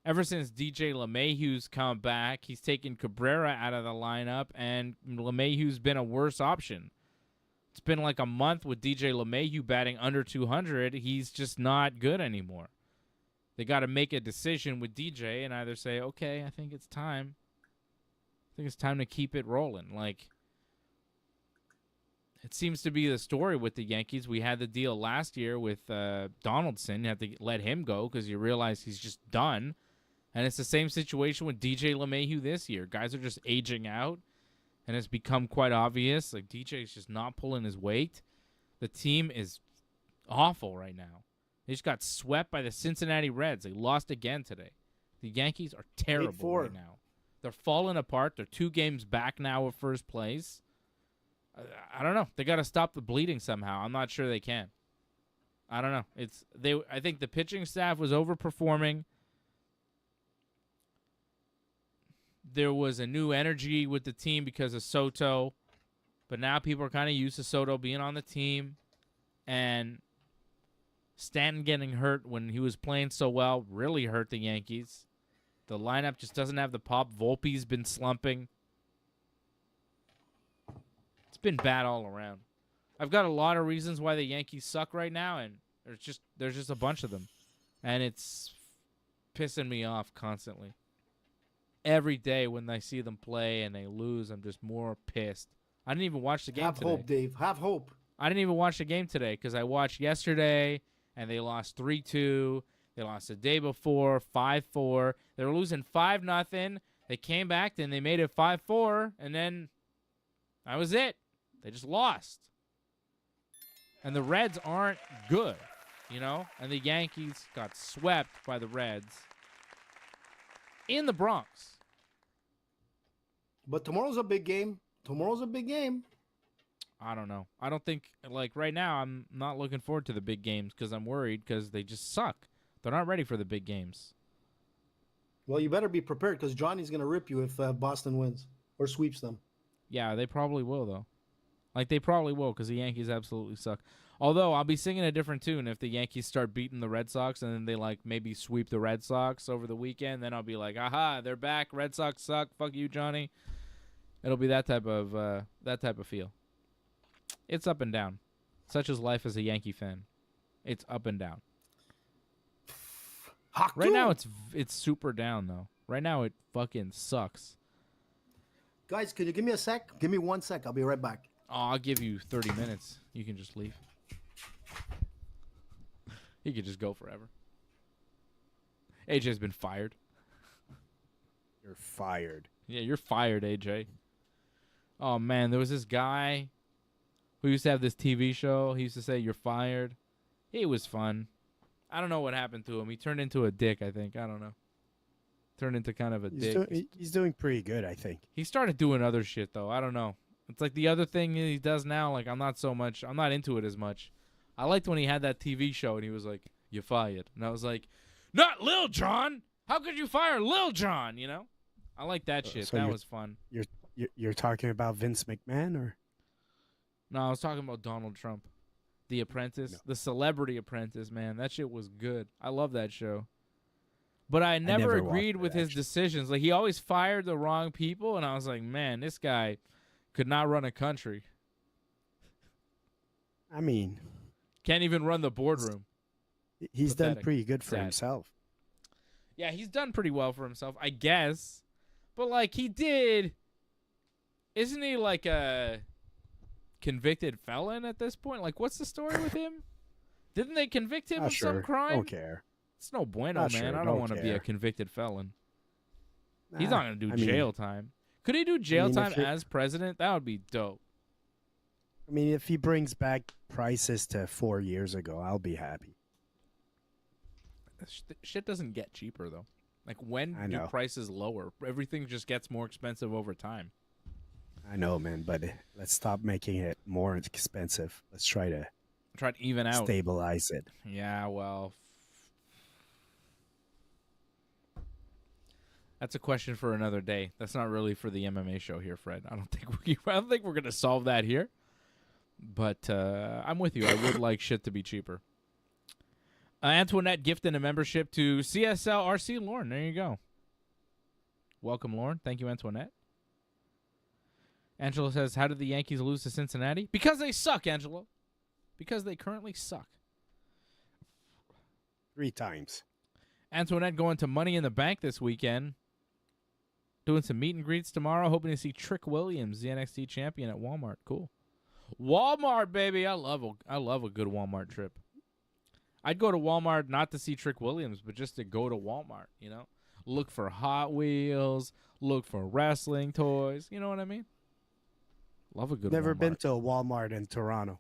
Speaker 1: Ever since DJ LeMahieu's come back, he's taken Cabrera out of the lineup, and LeMahieu's been a worse option. It's been like a month with DJ LeMahieu batting under 200. He's just not good anymore. They got to make a decision with DJ and either say, okay, I think it's time. I think it's time to keep it rolling. Like, it seems to be the story with the Yankees. We had the deal last year with Donaldson. You have to let him go because you realize he's just done. And it's the same situation with DJ LeMahieu this year. Guys are just aging out, and it's become quite obvious. Like, DJ's just not pulling his weight. The team is awful right now. They just got swept by the Cincinnati Reds. They lost again today. The Yankees are terrible
Speaker 3: 8-4.
Speaker 1: right now. They're falling apart. They're 2 games back now of first place. I don't know. They got to stop the bleeding somehow. I'm not sure they can. I don't know. I think the pitching staff was overperforming. There was a new energy with the team because of Soto, but now people are kind of used to Soto being on the team, and Stanton getting hurt when he was playing so well really hurt the Yankees. The lineup just doesn't have the pop. Volpe's been slumping. It's been bad all around. I've got a lot of reasons why the Yankees suck right now, and there's just a bunch of them, and it's pissing me off constantly. Every day when I see them play and they lose, I'm just more pissed. I didn't even watch the game
Speaker 3: Have
Speaker 1: today.
Speaker 3: hope, Dave. Have hope.
Speaker 1: I didn't even watch the game today because I watched yesterday, and they lost 3-2. They lost the day before, 5-4. They were losing 5-0. They came back, then they made it 5-4, and then that was it. They just lost. And the Reds aren't good, you know? And the Yankees got swept by the Reds in the Bronx.
Speaker 3: But tomorrow's a big game. Tomorrow's a big game.
Speaker 1: I don't know. I don't think, like, right now, I'm not looking forward to the big games because I'm worried because they just suck. They're not ready for the big games.
Speaker 3: Well, you better be prepared because Johnny's going to rip you if Boston wins or sweeps them.
Speaker 1: Yeah, they probably will, though. Like, they probably will because the Yankees absolutely suck. Although, I'll be singing a different tune if the Yankees start beating the Red Sox and then they, like, maybe sweep the Red Sox over the weekend. Then I'll be like, aha, they're back. Red Sox suck. Fuck you, Johnny. It'll be that type of feel. It's up and down. Such is life as a Yankee fan. It's up and down.
Speaker 3: Hawk
Speaker 1: Right
Speaker 3: 2.
Speaker 1: now, it's super down, though. Right now, it fucking sucks.
Speaker 3: Guys, could you give me a sec? Give me 1 sec. I'll be right back.
Speaker 1: Oh, I'll give you 30 minutes. You can just leave. He could just go forever. AJ's been fired.
Speaker 4: You're fired.
Speaker 1: Yeah, you're fired, AJ. Oh, man, there was this guy who used to have this TV show. He used to say, "You're fired." He was fun. I don't know what happened to him. He turned into a dick, I think. I don't know. Turned into kind of a dick.
Speaker 4: He's doing pretty good, I think.
Speaker 1: He started doing other shit, though. I don't know. It's like the other thing he does now, like, I'm not into it as much. I liked when he had that TV show and he was like, "You're fired." And I was like, "Not Lil Jon! How could you fire Lil Jon?" You know? I like that shit.
Speaker 4: So
Speaker 1: that was fun.
Speaker 4: You're talking about Vince McMahon, or?
Speaker 1: No, I was talking about Donald Trump. The Apprentice.
Speaker 4: No.
Speaker 1: The Celebrity Apprentice, man. That shit was good. I love that show. But I never
Speaker 4: never
Speaker 1: agreed
Speaker 4: watched
Speaker 1: with
Speaker 4: it,
Speaker 1: his
Speaker 4: actually.
Speaker 1: decisions. Like, he always fired the wrong people, and I was like, man, this guy could not run a country.
Speaker 4: I mean,
Speaker 1: Can't even run the boardroom.
Speaker 4: he's done
Speaker 1: Pathetic.
Speaker 4: pretty good for
Speaker 1: Sad.
Speaker 4: himself.
Speaker 1: Yeah, he's done pretty well for himself, I guess. But, like, he did... Isn't he, like, a convicted felon at this point? Like, what's the story with him? Didn't they convict him
Speaker 4: Not
Speaker 1: of
Speaker 4: sure.
Speaker 1: some crime?
Speaker 4: Don't care.
Speaker 1: It's no bueno,
Speaker 4: Not
Speaker 1: man.
Speaker 4: sure.
Speaker 1: I don't
Speaker 4: Don't
Speaker 1: want to be a
Speaker 4: care.
Speaker 1: convicted felon. He's
Speaker 4: Nah,
Speaker 1: not going to do
Speaker 4: I mean-
Speaker 1: jail time. Could he do jail
Speaker 4: if
Speaker 1: time
Speaker 4: you're-
Speaker 1: as president? That would be dope.
Speaker 4: I mean, if he brings back prices to 4 years ago, I'll be happy.
Speaker 1: Shit doesn't get cheaper, though. Like, when
Speaker 4: I
Speaker 1: do
Speaker 4: know.
Speaker 1: prices lower? Everything just gets more expensive over time.
Speaker 4: I know, man, but let's stop making it more expensive. Let's try to
Speaker 1: Try to even out.
Speaker 4: stabilize it.
Speaker 1: Yeah, well... That's a question for another day. That's not really for the MMA show here, Fred. I don't think we're gonna solve that here. But I'm with you. I would like shit to be cheaper. Antoinette gifting a membership to CSL RC Lauren. There you go. Welcome, Lauren. Thank you, Antoinette. Angelo says, "How did the Yankees lose to Cincinnati?" Because they suck, Angelo. Because they currently suck.
Speaker 4: 3 times.
Speaker 1: Antoinette going to Money in the Bank this weekend. Doing some meet and greets tomorrow. Hoping to see Trick Williams, the NXT champion, at Walmart. Cool. Walmart, baby. I love a good Walmart trip. I'd go to Walmart not to see Trick Williams, but just to go to Walmart, you know? Look for Hot Wheels. Look for wrestling toys. You know what I mean? Love a good
Speaker 4: Never
Speaker 1: Walmart.
Speaker 4: been to a Walmart in Toronto.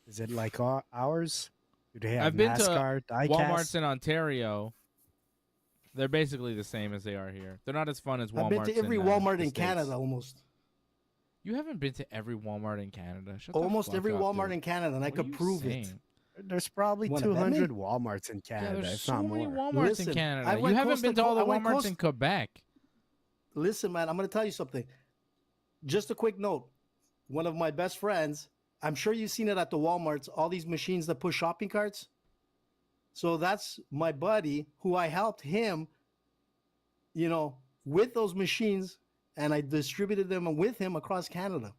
Speaker 4: Is it like ours? Do they have
Speaker 1: I've been
Speaker 4: NASCAR,
Speaker 1: to
Speaker 4: diecast?
Speaker 1: Walmarts in Ontario. They're basically the same as they are here. They're not as fun as Walmarts.
Speaker 3: I've been to every
Speaker 1: in,
Speaker 3: Walmart
Speaker 1: the
Speaker 3: in
Speaker 1: States.
Speaker 3: Canada almost.
Speaker 1: You haven't been to every Walmart in Canada. Shut the
Speaker 3: Almost
Speaker 1: fuck
Speaker 3: every
Speaker 1: up,
Speaker 3: Walmart
Speaker 1: dude.
Speaker 3: in Canada, and I
Speaker 1: What are
Speaker 3: could
Speaker 1: you
Speaker 3: prove
Speaker 1: saying?
Speaker 3: it.
Speaker 4: There's probably
Speaker 3: Wanna bet me?
Speaker 4: 200 Walmarts in
Speaker 1: Yeah,
Speaker 4: Canada,
Speaker 1: there's
Speaker 4: if
Speaker 1: so
Speaker 4: not
Speaker 1: many
Speaker 4: more.
Speaker 1: Walmarts
Speaker 3: Listen,
Speaker 1: in Canada.
Speaker 3: I
Speaker 1: You
Speaker 3: went
Speaker 1: haven't
Speaker 3: coast
Speaker 1: been
Speaker 3: to
Speaker 1: to all the
Speaker 3: I went
Speaker 1: Walmarts
Speaker 3: coast-
Speaker 1: in Quebec.
Speaker 3: Listen, man, I'm going to tell you something. Just a quick note. One of my best friends, I'm sure you've seen it at the Walmarts, all these machines that push shopping carts. So that's my buddy who I helped him, you know, with those machines, and I distributed them with him across Canada.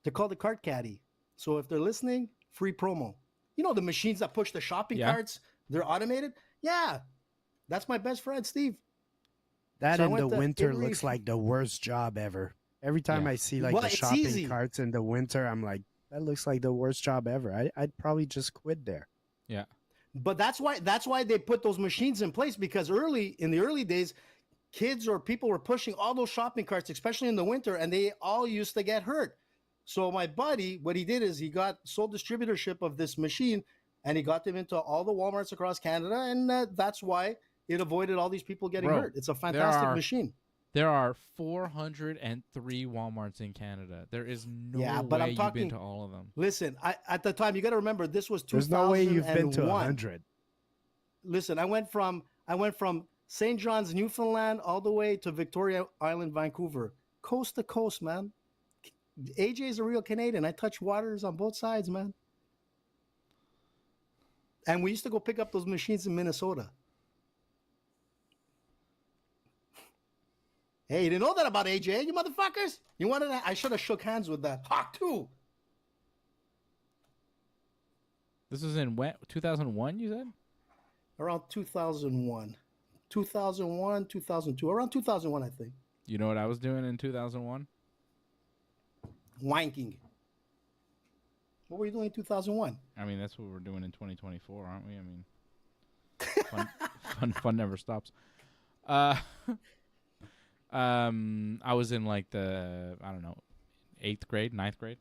Speaker 3: They're called the Cart Caddy. So if they're listening, free promo. You know the machines that push the shopping
Speaker 1: Yeah.
Speaker 3: carts? They're automated? Yeah. That's my best friend, Steve.
Speaker 4: That
Speaker 3: So I
Speaker 4: in the
Speaker 3: went to
Speaker 4: winter
Speaker 3: every-
Speaker 4: looks like the worst job ever. Every time
Speaker 1: Yeah.
Speaker 4: I see like
Speaker 3: Well,
Speaker 4: the
Speaker 3: it's
Speaker 4: shopping
Speaker 3: easy.
Speaker 4: carts in the winter, I'm like, that looks like the worst job ever. I'd probably just quit there.
Speaker 1: Yeah.
Speaker 3: But that's why they put those machines in place, because in the early days, kids or people were pushing all those shopping carts, especially in the winter, and they all used to get hurt. So my buddy, what he did is he got sole distributorship of this machine, and he got them into all the Walmarts across Canada, and that's why it avoided all these people getting
Speaker 1: Bro,
Speaker 3: hurt. It's a fantastic
Speaker 1: are-
Speaker 3: machine.
Speaker 1: There are 403 Walmarts in Canada. There is no
Speaker 3: Yeah, but
Speaker 1: way
Speaker 3: I'm
Speaker 1: you've
Speaker 3: talking-
Speaker 1: been to all of them.
Speaker 3: Listen, at the time, you got to remember this was 2001.
Speaker 4: There's no way you've been to 100.
Speaker 3: Listen, I went from St. John's, Newfoundland, all the way to Victoria Island, Vancouver, coast to coast, man. AJ's a real Canadian. I touch waters on both sides, man. And we used to go pick up those machines in Minnesota. Hey, you didn't know that about AJ, you motherfuckers? You wanted to, I should have shook hands with that Hawk too.
Speaker 1: This was in when? 2001, you said?
Speaker 3: Around 2001. 2001, 2002, around 2001, I think.
Speaker 1: You know what I was doing in 2001?
Speaker 3: Wanking. What were you doing in 2001?
Speaker 1: I mean, that's what we're doing in 2024, aren't we? I mean, fun never stops. I was in like the, I don't know, 8th grade, 9th grade.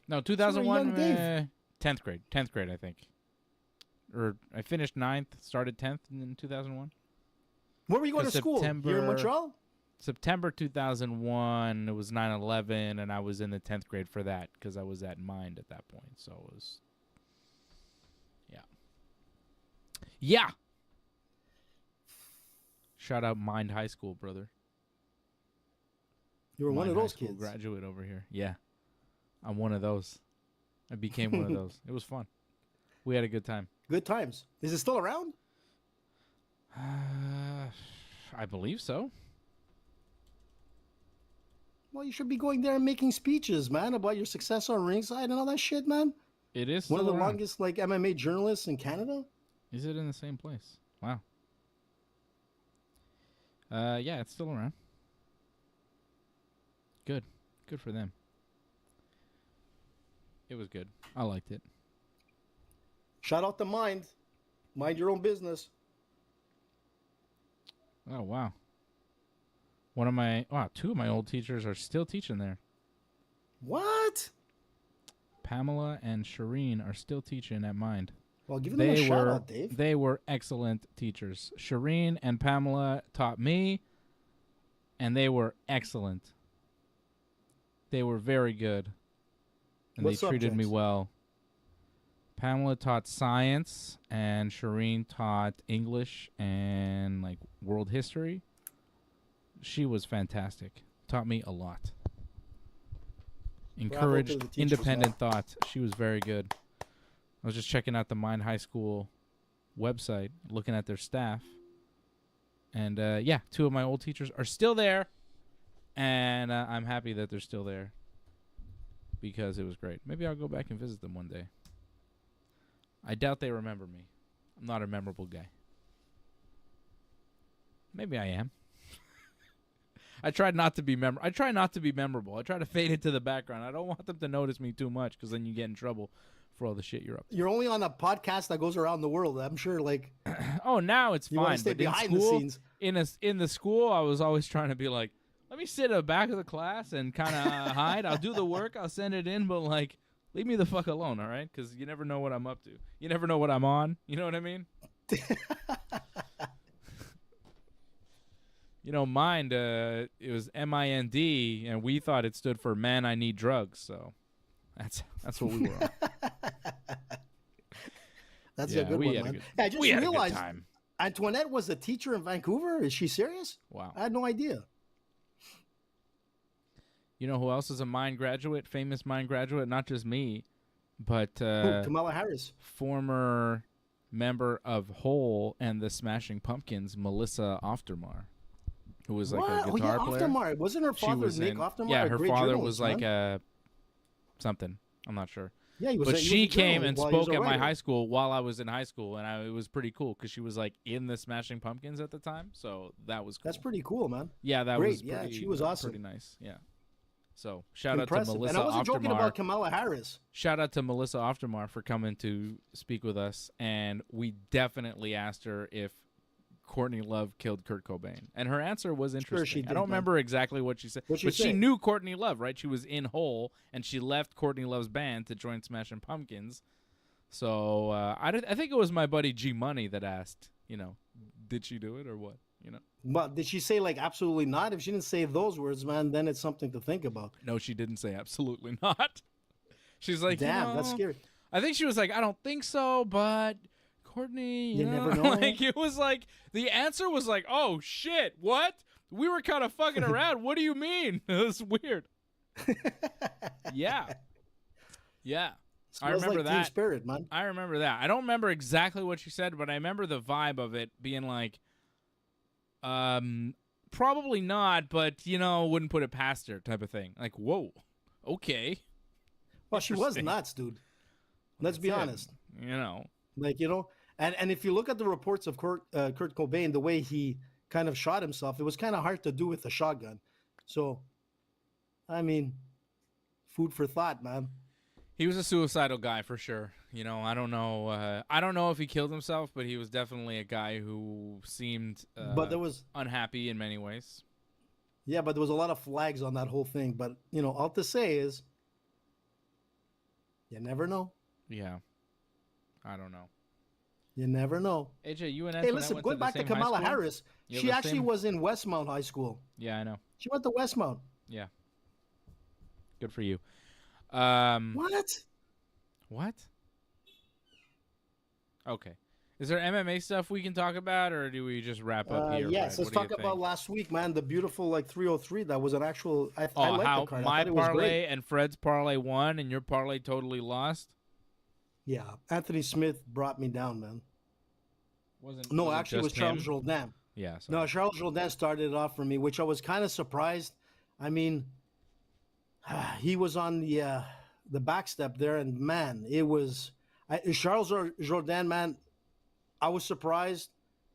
Speaker 1: No, 2001, 10th grade, I think. Or I finished 9th, started 10th in 2001.
Speaker 3: Where were you going to school? Here in Montreal?
Speaker 1: September 2001, it was 9/11, and I was in the 10th grade for that because I was at Mind at that point. So it was, yeah. Yeah! Shout out Mind High School, brother.
Speaker 3: You were one of
Speaker 1: High
Speaker 3: those
Speaker 1: School
Speaker 3: kids.
Speaker 1: Graduate over here. Yeah. I'm one of those. I became one of those. It was fun. We had a good time.
Speaker 3: Good times. Is it still around?
Speaker 1: I believe so.
Speaker 3: Well, you should be going there and making speeches, man, about your success on Ringside and all that shit, man.
Speaker 1: It is
Speaker 3: One of
Speaker 1: still
Speaker 3: the
Speaker 1: around.
Speaker 3: longest like MMA journalists in Canada.
Speaker 1: Is it in the same place? Wow. Yeah, it's still around. Good. Good for them. It was good. I liked it.
Speaker 3: Shout out to Mind. Mind your own business.
Speaker 1: Oh, wow. Two of my old teachers are still teaching there.
Speaker 3: What?
Speaker 1: Pamela and Shireen are still teaching at Mind.
Speaker 3: Well, give them a shout out, Dave.
Speaker 1: They were excellent teachers. Shireen and Pamela taught me, and they were excellent. They were very good, and
Speaker 3: What
Speaker 1: they treated me
Speaker 3: subjects?
Speaker 1: well. Pamela taught science, and Shireen taught English and like world history. She was fantastic. Taught me a lot. Encouraged
Speaker 3: to the teachers,
Speaker 1: independent thought. She was very good. I was just checking out the Mind High School website, looking at their staff. And yeah, two of my old teachers are still there. And I'm happy that they're still there because it was great. Maybe I'll go back and visit them one day. I doubt they remember me. I'm not a memorable guy. Maybe I am. I tried not to be I try not to be memorable. I try to fade into the background. I don't want them to notice me too much because then you get in trouble for all the shit you're up to.
Speaker 3: You're only on a podcast that goes around the world. I'm sure, like,
Speaker 1: Oh, now it's
Speaker 3: you want
Speaker 1: fine.
Speaker 3: to stay
Speaker 1: But in
Speaker 3: behind the
Speaker 1: school,
Speaker 3: scenes.
Speaker 1: in the school, I was always trying to be like, let me sit at the back of the class and kind of hide. I'll do the work. I'll send it in, but like, leave me the fuck alone, all right? Because you never know what I'm up to. You never know what I'm on. You know what I mean? You know, Mind, it was MIND, and we thought it stood for Man, I Need Drugs. So that's what we were on.
Speaker 3: That's
Speaker 1: Yeah,
Speaker 3: a good
Speaker 1: we
Speaker 3: one,
Speaker 1: had a
Speaker 3: man.
Speaker 1: good-
Speaker 3: Yeah, I just
Speaker 1: we had a good
Speaker 3: realized
Speaker 1: time.
Speaker 3: Antoinette was a teacher in Vancouver. Is she serious?
Speaker 1: Wow.
Speaker 3: I had no idea.
Speaker 1: You know who else is a Mind graduate, famous Mind graduate? Not just me, but
Speaker 3: Who, Kamala Harris.
Speaker 1: former member of Hole and the Smashing Pumpkins, Melissa Oftermar, who was like
Speaker 3: What?
Speaker 1: a guitar
Speaker 3: oh, yeah,
Speaker 1: player.
Speaker 3: Oftermar. Wasn't her
Speaker 1: She
Speaker 3: father
Speaker 1: was
Speaker 3: Nick
Speaker 1: in,
Speaker 3: Oftermar?
Speaker 1: yeah,
Speaker 3: a
Speaker 1: her
Speaker 3: great
Speaker 1: father
Speaker 3: journalist,
Speaker 1: was like
Speaker 3: man?
Speaker 1: something. I'm not sure.
Speaker 3: Yeah, he was.
Speaker 1: But
Speaker 3: he was
Speaker 1: she
Speaker 3: a
Speaker 1: came
Speaker 3: journalist
Speaker 1: and
Speaker 3: while he was
Speaker 1: spoke
Speaker 3: a
Speaker 1: at my
Speaker 3: writer.
Speaker 1: high school while I was in high school, and it was pretty cool because she was like in the Smashing Pumpkins at the time, so that was cool.
Speaker 3: That's pretty cool, man.
Speaker 1: Yeah, that
Speaker 3: great.
Speaker 1: was
Speaker 3: Yeah,
Speaker 1: pretty,
Speaker 3: she was awesome.
Speaker 1: Pretty nice. Yeah. So shout
Speaker 3: Impressive.
Speaker 1: out to Melissa
Speaker 3: And I wasn't joking
Speaker 1: Oftermar.
Speaker 3: about Kamala Harris.
Speaker 1: Shout out to Melissa Oftermar for coming to speak with us, and we definitely asked her if Courtney Love killed Kurt Cobain, and her answer was interesting.
Speaker 3: she
Speaker 1: I
Speaker 3: did,
Speaker 1: don't
Speaker 3: man.
Speaker 1: remember exactly what she said,
Speaker 3: What'd she
Speaker 1: but she
Speaker 3: say?
Speaker 1: knew Courtney Love, right? She was in Hole, and she left Courtney Love's band to join Smashing Pumpkins. So I think it was my buddy G Money that asked, did she do it or what?
Speaker 3: But did she say like absolutely not? If she didn't say those words, man, then it's something to think about.
Speaker 1: No, she didn't say absolutely not. She's like,
Speaker 3: Damn, that's scary.
Speaker 1: I think she was like, I don't think so, but Courtney,
Speaker 3: You
Speaker 1: know?
Speaker 3: never know.
Speaker 1: Like it was like the answer was like, oh shit, what? We were kind of fucking around. What do you mean? It was weird. Yeah. I
Speaker 3: Smells
Speaker 1: remember
Speaker 3: like Team
Speaker 1: that.
Speaker 3: Spirit, man.
Speaker 1: I remember that. I don't remember exactly what she said, but I remember the vibe of it being like, probably not, but wouldn't put it past her type of thing. Like, whoa, okay.
Speaker 3: Well, she was
Speaker 1: Interesting.
Speaker 3: nuts, dude. Let's be
Speaker 1: That's it.
Speaker 3: honest.
Speaker 1: You know.
Speaker 3: Like, And if you look at the reports of Kurt Cobain, the way he kind of shot himself, it was kind of hard to do with a shotgun. So, I mean, food for thought, man.
Speaker 1: He was a suicidal guy for sure. You know, I don't know. I don't know if he killed himself, but he was definitely a guy who seemed
Speaker 3: But there was,
Speaker 1: unhappy in many ways.
Speaker 3: yeah, but there was a lot of flags on that whole thing. But all to say is, you never know.
Speaker 1: Yeah, I don't know.
Speaker 3: You never know.
Speaker 1: AJ, you and
Speaker 3: Hey,
Speaker 1: Antoinette
Speaker 3: listen,
Speaker 1: went
Speaker 3: going
Speaker 1: to the
Speaker 3: back to
Speaker 1: same high
Speaker 3: Kamala
Speaker 1: school?
Speaker 3: Harris,
Speaker 1: You have
Speaker 3: she
Speaker 1: the
Speaker 3: actually
Speaker 1: same-
Speaker 3: was in Westmount High School.
Speaker 1: Yeah, I know.
Speaker 3: She went to Westmount.
Speaker 1: Yeah, good for you.
Speaker 3: What?
Speaker 1: What? Okay. Is there MMA stuff we can talk about, or do we just wrap up here?
Speaker 3: Yes,
Speaker 1: Fred?
Speaker 3: let's
Speaker 1: What do you
Speaker 3: talk about
Speaker 1: think?
Speaker 3: last week, man. The beautiful 303. That was an actual. I
Speaker 1: Oh,
Speaker 3: like
Speaker 1: how
Speaker 3: the card. I
Speaker 1: my
Speaker 3: thought it was
Speaker 1: parlay
Speaker 3: great.
Speaker 1: and Fred's parlay won, and your parlay totally lost.
Speaker 3: Yeah, Anthony Smith brought me down, man.
Speaker 1: Wasn't
Speaker 3: No,
Speaker 1: was
Speaker 3: actually, it was
Speaker 1: just
Speaker 3: Charles
Speaker 1: him?
Speaker 3: Jourdain.
Speaker 1: Yeah.
Speaker 3: No,
Speaker 1: Sorry.
Speaker 3: Charles Jourdain started it off for me, which I was kind of surprised. I mean, he was on the back step there, and man, it was Charles Jourdain. Man, I was surprised.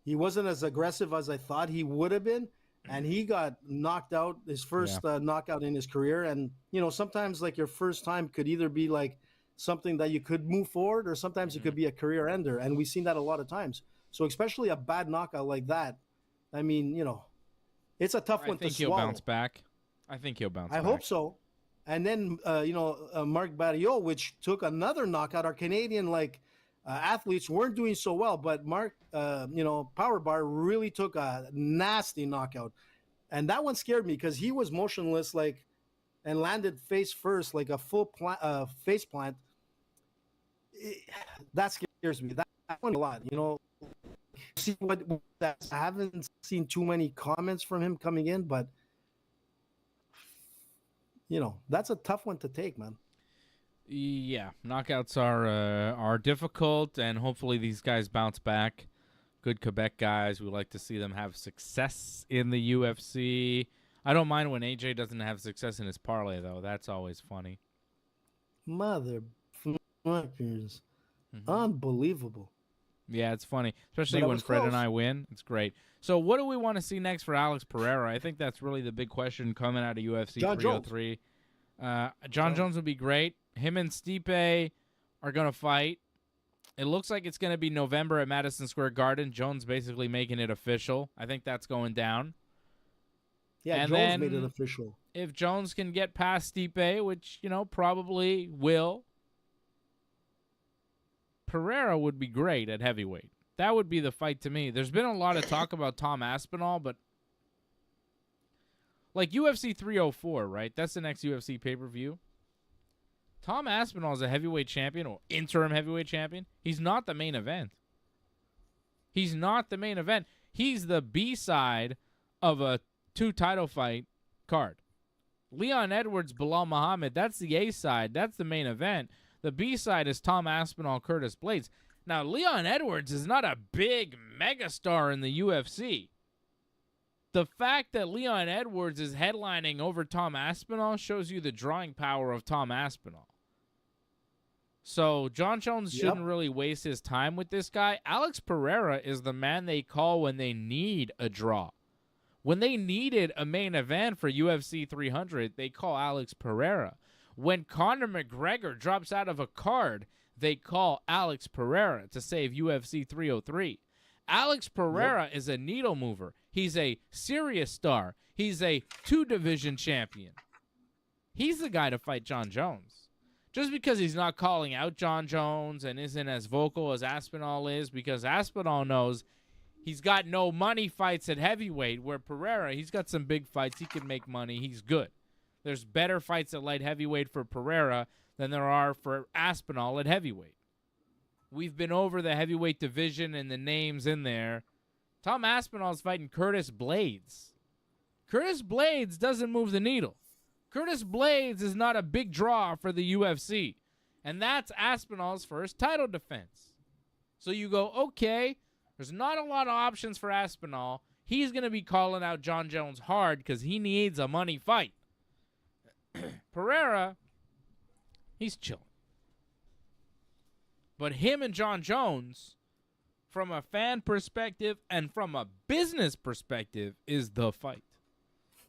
Speaker 3: He wasn't as aggressive as I thought he would have been, and he got knocked out, his first knockout in his career. And sometimes like your first time could either be like something that you could move forward, or sometimes it could be a career ender, and we've seen that a lot of times. So especially a bad knockout like that, I mean, it's a tough
Speaker 1: I
Speaker 3: one to
Speaker 1: think he'll
Speaker 3: swallow.
Speaker 1: bounce back. I think he'll bounce
Speaker 3: I
Speaker 1: back.
Speaker 3: hope so. And then, Mark Barriot, which took another knockout. Our Canadian athletes weren't doing so well, but Mark, Power Bar really took a nasty knockout, and that one scared me because he was motionless, and landed face first, like a full face plant. That scares me. That one a lot. See what that. I haven't seen too many comments from him coming in, but that's a tough one to take, man.
Speaker 1: Yeah, knockouts are difficult, and hopefully these guys bounce back. Good Quebec guys. We like to see them have success in the UFC. I don't mind when AJ doesn't have success in his parlay, though. That's always funny.
Speaker 3: Mother fuckers. Unbelievable.
Speaker 1: Yeah, it's funny, especially
Speaker 3: But it
Speaker 1: when
Speaker 3: was
Speaker 1: Fred
Speaker 3: close.
Speaker 1: and I win. It's great. So what do we want to see next for Alex Pereira? I think that's really the big question coming out of UFC
Speaker 3: John
Speaker 1: 303. John Jones would be great. Him and Stipe are going to fight. It looks like it's going to be November at Madison Square Garden. Jones basically making it official. I think that's going down.
Speaker 3: Yeah,
Speaker 1: And
Speaker 3: Jones made it
Speaker 1: then-
Speaker 3: official.
Speaker 1: If Jones can get past Stipe, which, probably will, Pereira would be great at heavyweight. That would be the fight to me. There's been a lot of talk about Tom Aspinall, but like UFC 304, right? That's the next UFC pay-per-view. Tom Aspinall is a heavyweight champion or interim heavyweight champion. He's not the main event. He's not the main event. He's the B-side of a two-title fight card. Leon Edwards, Bilal Muhammad, that's the A-side. That's the main event. The B-side is Tom Aspinall, Curtis Blades. Now, Leon Edwards is not a big megastar in the UFC. The fact that Leon Edwards is headlining over Tom Aspinall shows you the drawing power of Tom Aspinall. So John Jones shouldn't really waste his time with this guy. Alex Pereira is the man they call when they need a draw. When they needed a main event for UFC 300, they call Alex Pereira. When Conor McGregor drops out of a card, they call Alex Pereira to save UFC 303. Alex Pereira is a needle mover. He's a serious star. He's a two-division champion. He's the guy to fight John Jones. Just because he's not calling out John Jones and isn't as vocal as Aspinall is, because Aspinall knows he's got no money fights at heavyweight, where Pereira, he's got some big fights. He can make money. He's good. There's better fights at light heavyweight for Pereira than there are for Aspinall at heavyweight. We've been over the heavyweight division and the names in there. Tom Aspinall's fighting Curtis Blades. Curtis Blades doesn't move the needle. Curtis Blades is not a big draw for the UFC. And that's Aspinall's first title defense. So you go, okay, there's not a lot of options for Aspinall. He's going to be calling out John Jones hard because he needs a money fight. Pereira, he's chilling. But him and John Jones from a fan perspective and from a business perspective, is the fight.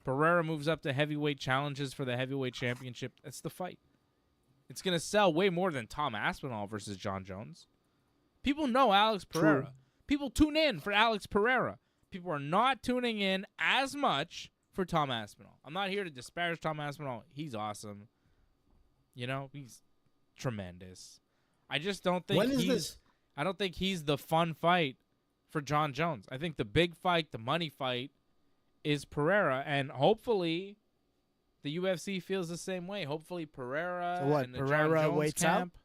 Speaker 1: Pereira moves up to heavyweight, challenges for the heavyweight championship. That's the fight. It's going to sell way more than Tom Aspinall versus John Jones. People know Alex Pereira.
Speaker 3: True.
Speaker 1: People tune in for Alex Pereira. People are not tuning in as much for Tom Aspinall. I'm not here to disparage Tom Aspinall. He's awesome. You know, he's tremendous. I just don't think
Speaker 3: When is this?
Speaker 1: I don't think he's the fun fight for John Jones. I think the big fight, the money fight, is Pereira, and hopefully the UFC feels the same way. Hopefully Pereira
Speaker 4: So what,
Speaker 1: and the
Speaker 4: Pereira
Speaker 1: John Jones
Speaker 4: waits out?
Speaker 1: camp.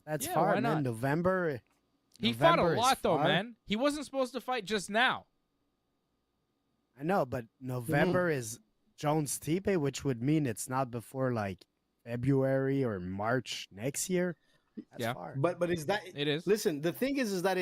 Speaker 4: That's
Speaker 1: Yeah,
Speaker 4: far,
Speaker 1: why
Speaker 4: man.
Speaker 1: not?
Speaker 4: November.
Speaker 1: He fought a
Speaker 4: November is
Speaker 1: lot, though,
Speaker 4: far.
Speaker 1: man. He wasn't supposed to fight just now.
Speaker 4: I know, but November is Jones Stipe, which would mean it's not before like February or March next year. That's
Speaker 1: Yeah.
Speaker 4: far.
Speaker 3: But is that
Speaker 1: It is.
Speaker 3: Listen, the thing is that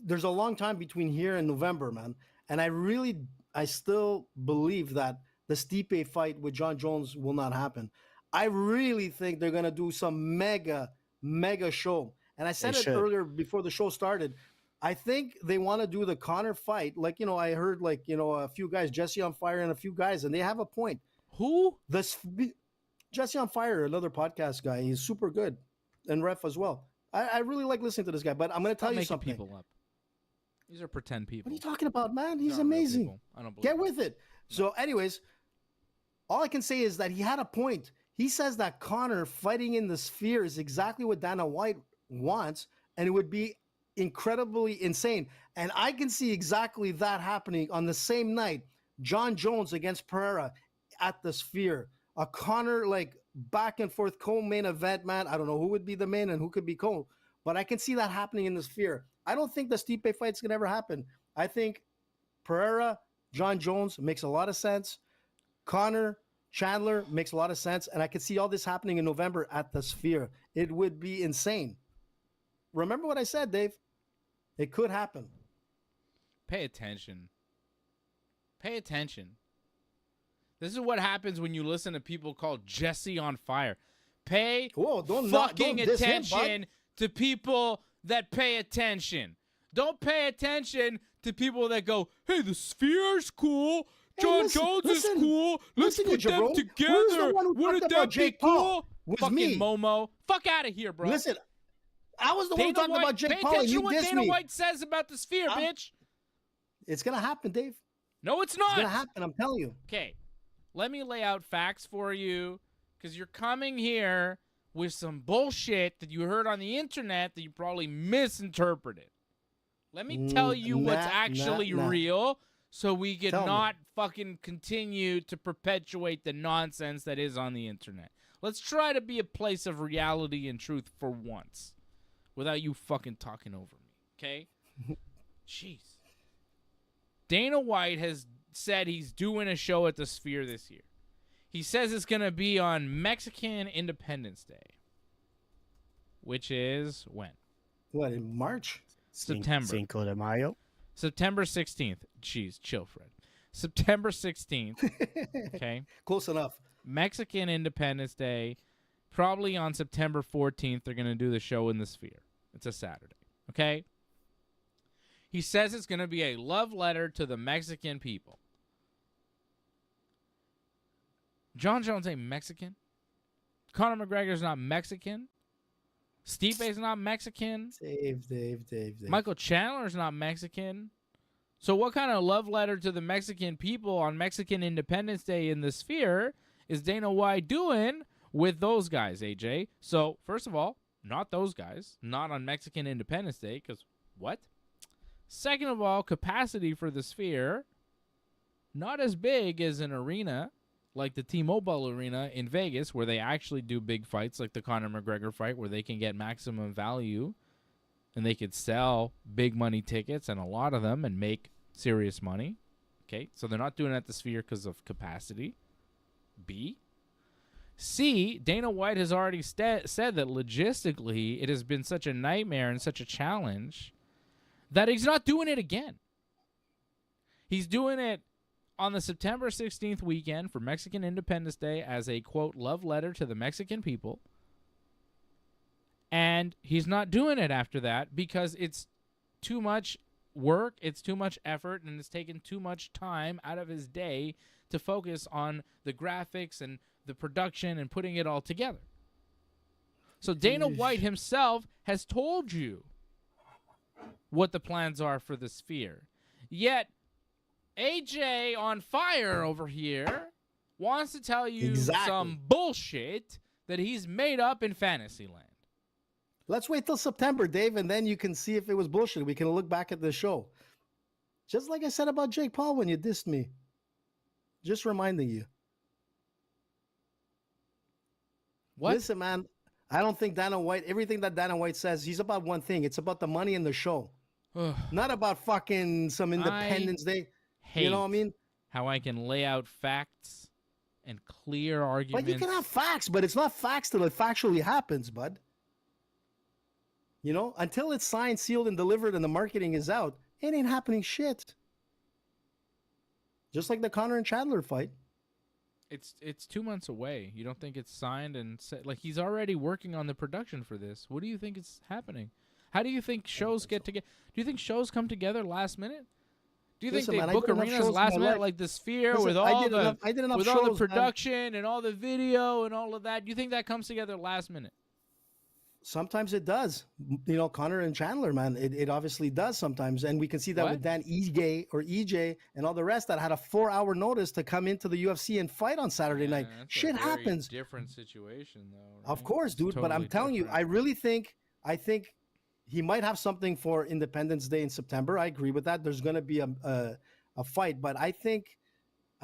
Speaker 3: there's a long time between here and November, man. And I still believe that the Stipe fight with John Jones will not happen. I really think they're gonna do some mega show. And I said
Speaker 4: They
Speaker 3: it
Speaker 4: should.
Speaker 3: earlier before the show started. I think they want to do the Connor fight. Like, I heard a few guys, Jesse on Fire and a few guys, and they have a point.
Speaker 1: Who?
Speaker 3: Jesse on Fire, another podcast guy, he's super good and ref as well. I really like listening to this guy, but I'm going to tell
Speaker 1: Stop
Speaker 3: you
Speaker 1: making
Speaker 3: something.
Speaker 1: people up. These are pretend people.
Speaker 3: What are you talking about, man?
Speaker 1: These
Speaker 3: He's
Speaker 1: aren't real
Speaker 3: amazing.
Speaker 1: people. I don't believe
Speaker 3: Get
Speaker 1: it.
Speaker 3: with it. So, anyways, all I can say is that he had a point. He says that Connor fighting in the Sphere is exactly what Dana White wants, and it would be incredibly insane. And I can see exactly that happening on the same night. John Jones against Pereira at the Sphere. A Connor back and forth co-main event, man. I don't know who would be the main and who could be co, but I can see that happening in the Sphere. I don't think the Stipe fight's gonna ever happen. I think Pereira, John Jones makes a lot of sense. Connor, Chandler makes a lot of sense, and I could see all this happening in November at the Sphere. It would be insane. Remember what I said, Dave? It could happen.
Speaker 1: Pay attention. Pay attention. This is what happens when you listen to people called Jesse on Fire. Pay
Speaker 3: Don't
Speaker 1: fucking
Speaker 3: diss him, bud.
Speaker 1: attention to people that pay attention. Don't pay attention to people that go, hey, the Sphere's cool. John Jones is cool. Let's
Speaker 3: listen to
Speaker 1: put them
Speaker 3: Jerome. Who's the
Speaker 1: together.
Speaker 3: one who
Speaker 1: Wouldn't
Speaker 3: talked about
Speaker 1: that be
Speaker 3: Jake Paul?
Speaker 1: cool?
Speaker 3: Was
Speaker 1: Fucking
Speaker 3: me.
Speaker 1: Momo. Fuck out of here, bro.
Speaker 3: Listen, I was the one talking about Jake
Speaker 1: pay
Speaker 3: Paul, and
Speaker 1: attention
Speaker 3: you
Speaker 1: to what
Speaker 3: dissed
Speaker 1: Dana
Speaker 3: me.
Speaker 1: White says about the Sphere, bitch.
Speaker 3: It's gonna happen, Dave.
Speaker 1: No, it's
Speaker 3: It's
Speaker 1: not.
Speaker 3: gonna happen. I'm telling you.
Speaker 1: Okay, let me lay out facts for you, because you're coming here with some bullshit that you heard on the internet that you probably misinterpreted. Let me tell you what's actually real, so we can
Speaker 3: Tell me.
Speaker 1: not fucking continue to perpetuate the nonsense that is on the internet. Let's try to be a place of reality and truth for once, without you fucking talking over me, okay? Jeez. Dana White has said he's doing a show at the Sphere this year. He says it's going to be on Mexican Independence Day, which is when?
Speaker 3: What, in March?
Speaker 1: September.
Speaker 4: Cinco de Mayo.
Speaker 1: September 16th. Jeez, chill, Fred. September 16th, okay?
Speaker 3: Close enough.
Speaker 1: Mexican Independence Day. Probably on September 14th, they're going to do the show in the Sphere. It's a Saturday, okay? He says it's going to be a love letter to the Mexican people. John Jones ain't Mexican. Conor McGregor's not Mexican. Stipe's not Mexican.
Speaker 3: Dave.
Speaker 1: Michael Chandler's not Mexican. So what kind of love letter to the Mexican people on Mexican Independence Day in the Sphere is Dana White doing with those guys, AJ? So, first of all, not those guys. Not on Mexican Independence Day, because what? Second of all, capacity for the Sphere, not as big as an arena like the T-Mobile Arena in Vegas, where they actually do big fights like the Conor McGregor fight, where they can get maximum value and they could sell big money tickets, and a lot of them, and make serious money. Okay, so they're not doing it at the Sphere because of capacity. B. C, Dana White has already said that logistically it has been such a nightmare and such a challenge that he's not doing it again. He's doing it on the September 16th weekend for Mexican Independence Day as a, quote, love letter to the Mexican people. And he's not doing it after that because it's too much work, it's too much effort, and it's taken too much time out of his day to focus on the graphics and the production and putting it all together. So Dana White himself has told you what the plans are for the Sphere. Yet AJ on fire over here wants to tell you some bullshit that he's made up in Fantasyland.
Speaker 3: Let's wait till September, Dave, and then you can see if it was bullshit. We can look back at the show. Just like I said about Jake Paul when you dissed me. Just reminding you.
Speaker 1: What?
Speaker 3: Listen, man, I don't think Dana White, everything that Dana White says, he's about one thing. It's about the money in the show. Not about fucking some Independence Day. You know what I mean?
Speaker 1: How I can lay out facts and clear arguments.
Speaker 3: But you can have facts, but it's not facts till it factually happens, bud. You know, until it's signed, sealed, and delivered and the marketing is out, it ain't happening shit. Just like the Conor and Chandler fight.
Speaker 1: It's 2 months away. You don't think it's signed and set? Like, he's already working on the production for this. What do you think is happening? How do you think shows get together? Do you think shows come together last minute? Do you think they book arenas last minute, like the Sphere, with all the production and all the video and all of that? Do you think that comes together last minute?
Speaker 3: Sometimes it does. You know, Conor and Chandler, man, it obviously does sometimes. And we can see that with Dan EJ and all the rest that had a 4-hour notice to come into the UFC and fight on Saturday night. Shit happens.
Speaker 1: Different situation, though. Right?
Speaker 3: Of course, dude.
Speaker 1: Totally
Speaker 3: but I'm telling you, I really think, he might have something for Independence Day in September. I agree with that. There's going to be a fight. But I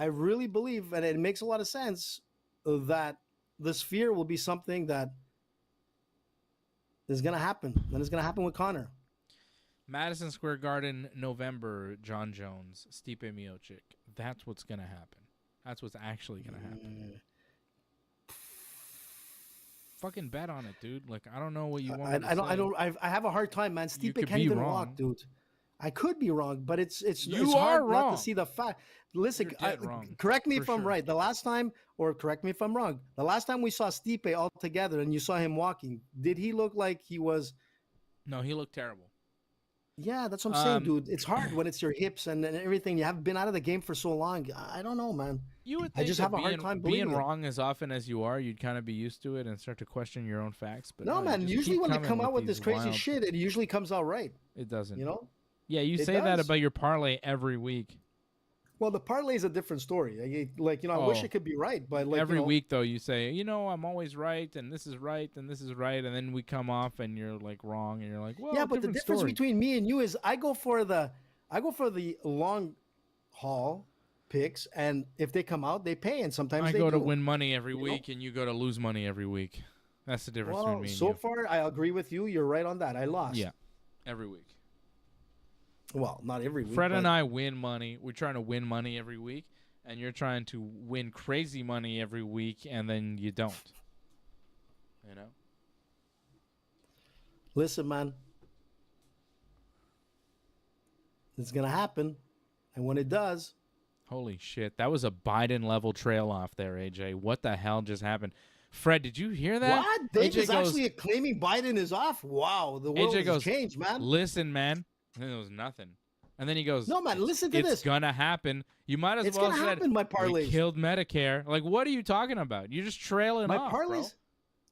Speaker 3: really believe, and it makes a lot of sense, that the Sphere will be something that is going to happen. And it's going to happen with Conor.
Speaker 1: Madison Square Garden, November, John Jones, Stipe Miocic. That's what's going to happen. That's what's actually going to happen. Fucking bet on it, dude. Like, I don't know what you want.
Speaker 3: I have a hard time, man. Stipe can't even walk, dude. I could be wrong, but it's hard not to see the fact. Listen, correct me if I'm right. Correct me if I'm wrong. The last time we saw Stipe all together and you saw him walking, did he look like he was?
Speaker 1: No, he looked terrible.
Speaker 3: Yeah, that's what I'm saying, dude. It's hard when it's your hips and everything. You haven't been out of the game for so long. I don't know, man.
Speaker 1: You would think I just have a hard time being wrong as often as you are. You'd kind of be used to it and start to question your own facts. But
Speaker 3: no, man. Usually when they come out with this crazy shit, it usually comes out right.
Speaker 1: It doesn't.
Speaker 3: You know?
Speaker 1: Yeah, you say that about your parlay every week.
Speaker 3: Well, the parlay is a different story. I wish it could be right, but
Speaker 1: every week though, you say, I'm always right, and this is right, and this is right, and then we come off and you're like wrong, and you're like, well,
Speaker 3: yeah, but the difference between me and you is I go for the long haul picks, and if they come out, they pay, and sometimes
Speaker 1: I go to win money every week, and you go to lose money every week. That's the difference between me and you.
Speaker 3: So far, I agree with you. You're right on that. I lost.
Speaker 1: Yeah, every week.
Speaker 3: Well, not every week.
Speaker 1: Fred and I win money. We're trying to win money every week, and you're trying to win crazy money every week, and then you don't. You know?
Speaker 3: Listen, man. It's going to happen, and when it does...
Speaker 1: Holy shit. That was a Biden-level trail off there, AJ. What the hell just happened? Fred, did you hear that?
Speaker 3: What? Dave is actually claiming Biden is off? Wow, the world has changed, man.
Speaker 1: Listen, man. And it was nothing. And then he goes,
Speaker 3: no, man, listen to this.
Speaker 1: It's going to happen. You might as well have said,
Speaker 3: my parlays.
Speaker 1: We killed Medicare. Like, what are you talking about? You're just trailing off,
Speaker 3: parlays.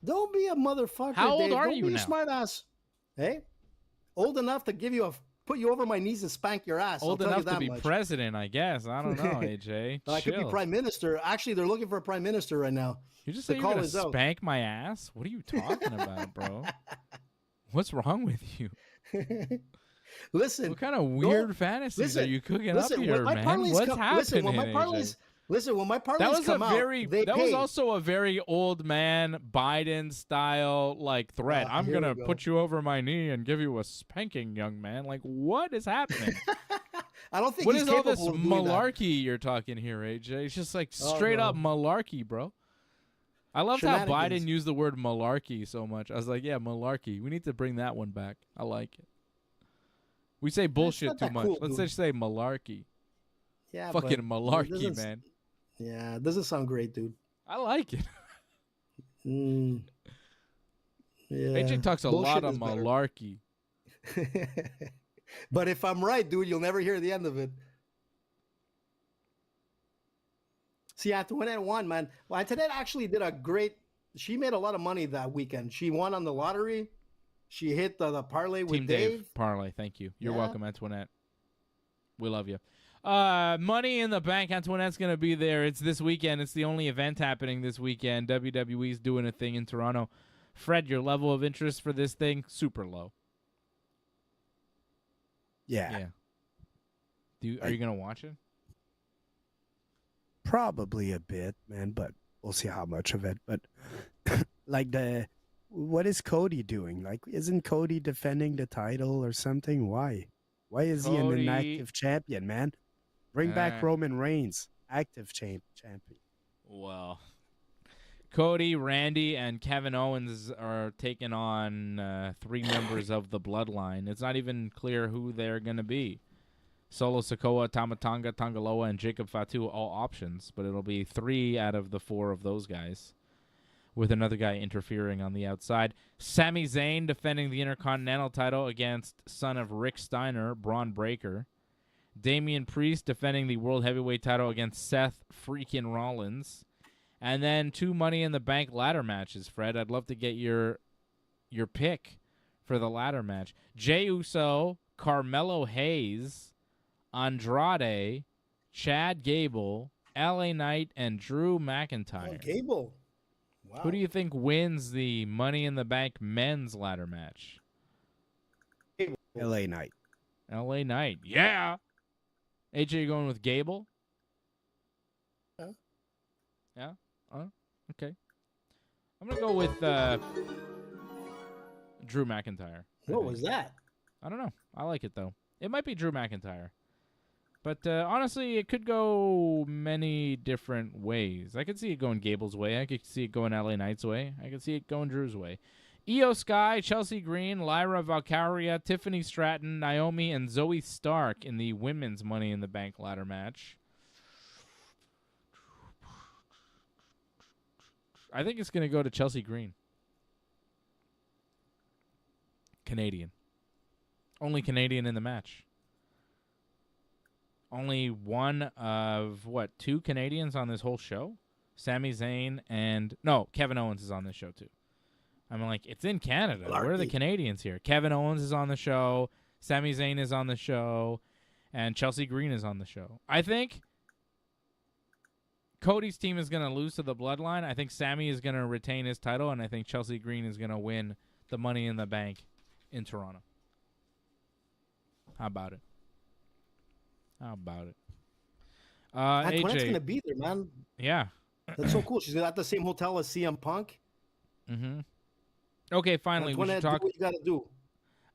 Speaker 3: Bro. Don't be a motherfucker,
Speaker 1: How old
Speaker 3: Dave.
Speaker 1: are
Speaker 3: Don't
Speaker 1: you
Speaker 3: be
Speaker 1: now?
Speaker 3: A smart ass. Hey? Old enough to put you over my knees and spank your ass.
Speaker 1: Old enough to be president, I guess. I don't know, AJ.
Speaker 3: I could be prime minister. Actually, they're looking for a prime minister right now.
Speaker 1: You just say you're going to spank my ass? What are you talking about, bro? What's wrong with you?
Speaker 3: Listen,
Speaker 1: what kind of weird fantasies are you cooking up here, man? What's happening? When my
Speaker 3: parlays come out,
Speaker 1: that was also a very old man Biden style threat. I'm gonna put you over my knee and give you a spanking, young man. Like, what is happening?
Speaker 3: I don't think.
Speaker 1: What is all this malarkey you're talking here, AJ? It's just like straight up malarkey, bro. I loved how Biden used the word malarkey so much. I was like, yeah, malarkey. We need to bring that one back. I like it. We say bullshit too much. Let's just say malarkey.
Speaker 3: Yeah,
Speaker 1: fucking malarkey, man.
Speaker 3: Yeah, it doesn't sound great, dude.
Speaker 1: I like it.
Speaker 3: Yeah.
Speaker 1: AJ talks a lot of malarkey.
Speaker 3: But if I'm right, dude, you'll never hear the end of it. See, Antoinette won, man. Well, Antoinette actually did a great. She made a lot of money that weekend. She won on the lottery. She hit the parlay with
Speaker 1: Team Dave parlay. Thank you. You're welcome, Antoinette. We love you. Money in the Bank. Antoinette's going to be there. It's this weekend. It's the only event happening this weekend. WWE's doing a thing in Toronto. Fred, your level of interest for this thing, super low.
Speaker 4: Yeah.
Speaker 1: Are you going to watch it?
Speaker 4: Probably a bit, man, but we'll see how much of it. But like what is Cody doing? Like, isn't Cody defending the title or something? Why? Why is he an inactive champion, man? Bring back Roman Reigns, active champion.
Speaker 1: Well, Cody, Randy, and Kevin Owens are taking on 3 members of the Bloodline. It's not even clear who they're going to be. Solo Sikoa, Tama Tonga, Tangaloa, and Jacob Fatu, all options, but it'll be 3 out of the 4 of those guys, with another guy interfering on the outside. Sami Zayn defending the Intercontinental title against son of Rick Steiner, Braun Breaker. Damian Priest defending the World Heavyweight title against Seth freaking Rollins. And then 2 Money in the Bank ladder matches, Fred. I'd love to get your pick for the ladder match. Jey Uso, Carmelo Hayes, Andrade, Chad Gable, LA Knight, and Drew McIntyre.
Speaker 3: Oh, Gable. Wow.
Speaker 1: Who do you think wins the Money in the Bank men's ladder match?
Speaker 4: LA Knight.
Speaker 1: LA Knight. Yeah. AJ going with Gable? Yeah? Okay. I'm going to go with Drew McIntyre.
Speaker 3: What was that?
Speaker 1: I don't know. I like it, though. It might be Drew McIntyre. But honestly, it could go many different ways. I could see it going Gable's way. I could see it going LA Knight's way. I could see it going Drew's way. Io Sky, Chelsea Green, Lyra Valkyria, Tiffany Stratton, Naomi, and Zoe Stark in the women's Money in the Bank ladder match. I think it's going to go to Chelsea Green. Canadian. Only Canadian in the match. Only one of, 2 Canadians on this whole show? Sami Zayn and... No, Kevin Owens is on this show, too. I'm like, it's in Canada. Where are the Canadians here? Kevin Owens is on the show. Sami Zayn is on the show. And Chelsea Green is on the show. I think Cody's team is going to lose to the Bloodline. I think Sami is going to retain his title. And I think Chelsea Green is going to win the Money in the Bank in Toronto. How about it?
Speaker 3: Antoinette's
Speaker 1: AJ.
Speaker 3: going to be there, man.
Speaker 1: Yeah.
Speaker 3: That's so cool. She's at the same hotel as CM Punk.
Speaker 1: Mm-hmm. Okay, finally, we should
Speaker 3: Antoinette,
Speaker 1: talk.
Speaker 3: do what you got to do.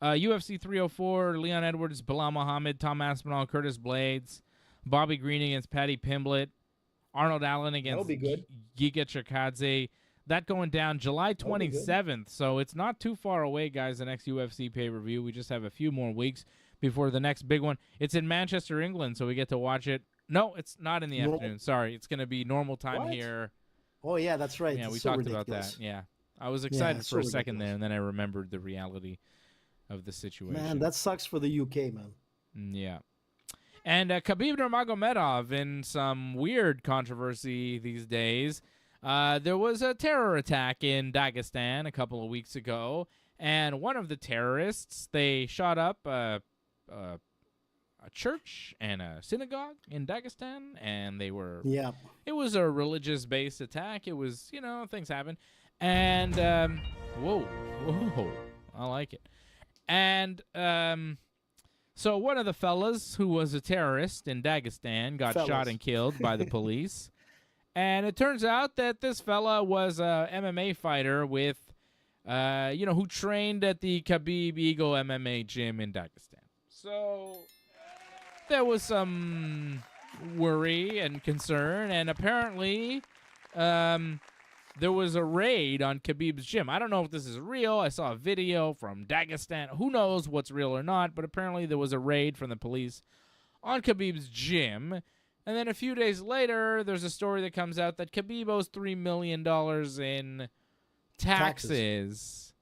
Speaker 1: UFC 304, Leon Edwards, Bilal Muhammad, Tom Aspinall, Curtis Blades, Bobby Green against Patty Pimblett, Arnold Allen against Giga Chikadze. That going down July 27th, so it's not too far away, guys, the next UFC pay-per-view. We just have a few more weeks before the next big one. It's in Manchester, England, so we get to watch it. No, it's not in the afternoon. Sorry, it's going to be normal time here.
Speaker 3: Oh, yeah, that's right.
Speaker 1: Yeah,
Speaker 3: it's
Speaker 1: we
Speaker 3: so
Speaker 1: talked
Speaker 3: ridiculous.
Speaker 1: about that. Yeah. I was excited for a second
Speaker 3: ridiculous.
Speaker 1: there, and then I remembered the reality of the situation.
Speaker 3: Man, that sucks for the UK, man.
Speaker 1: Yeah. And Khabib Nurmagomedov, in some weird controversy these days, there was a terror attack in Dagestan a couple of weeks ago, and one of the terrorists, they shot up a church and a synagogue in Dagestan, and they were...
Speaker 3: Yeah.
Speaker 1: It was a religious-based attack. It was, things happen. And, whoa, I like it. And, so one of the fellas who was a terrorist in Dagestan got shot and killed by the police. And it turns out that this fella was a MMA fighter with, who trained at the Khabib Eagle MMA gym in Dagestan. So there was some worry and concern, and apparently there was a raid on Khabib's gym. I don't know if this is real. I saw a video from Dagestan. Who knows what's real or not, but apparently there was a raid from the police on Khabib's gym. And then a few days later, there's a story that comes out that Khabib owes $3 million in taxes.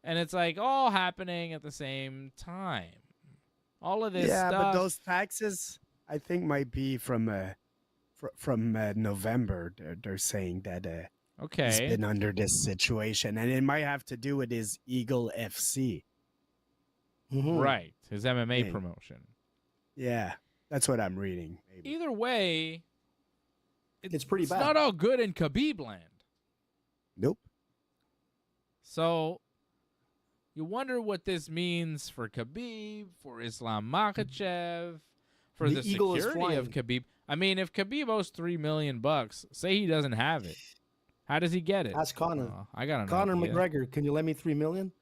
Speaker 1: And it's like all happening at the same time. All of this
Speaker 4: Yeah,
Speaker 1: stuff.
Speaker 4: but those taxes, I think, might be from November. They're saying that he's
Speaker 1: Okay.
Speaker 4: been under this situation, and it might have to do with his Eagle FC.
Speaker 3: Mhm.
Speaker 1: Right. His MMA
Speaker 4: Thing.
Speaker 1: promotion.
Speaker 4: Yeah, that's what I'm reading. Maybe.
Speaker 1: Either way,
Speaker 3: It's pretty
Speaker 1: it's
Speaker 3: bad.
Speaker 1: not all good in Khabib land.
Speaker 4: Nope.
Speaker 1: So you wonder what this means for Khabib, for Islam Makhachev, for
Speaker 3: The
Speaker 1: the
Speaker 3: eagle is
Speaker 1: security of
Speaker 3: flying.
Speaker 1: Khabib. I mean, if Khabib owes $3 million, say he doesn't have it, how does he get it?
Speaker 3: Ask Conor.
Speaker 1: I got an
Speaker 3: Conor
Speaker 1: idea.
Speaker 3: McGregor, can you lend me $3 million?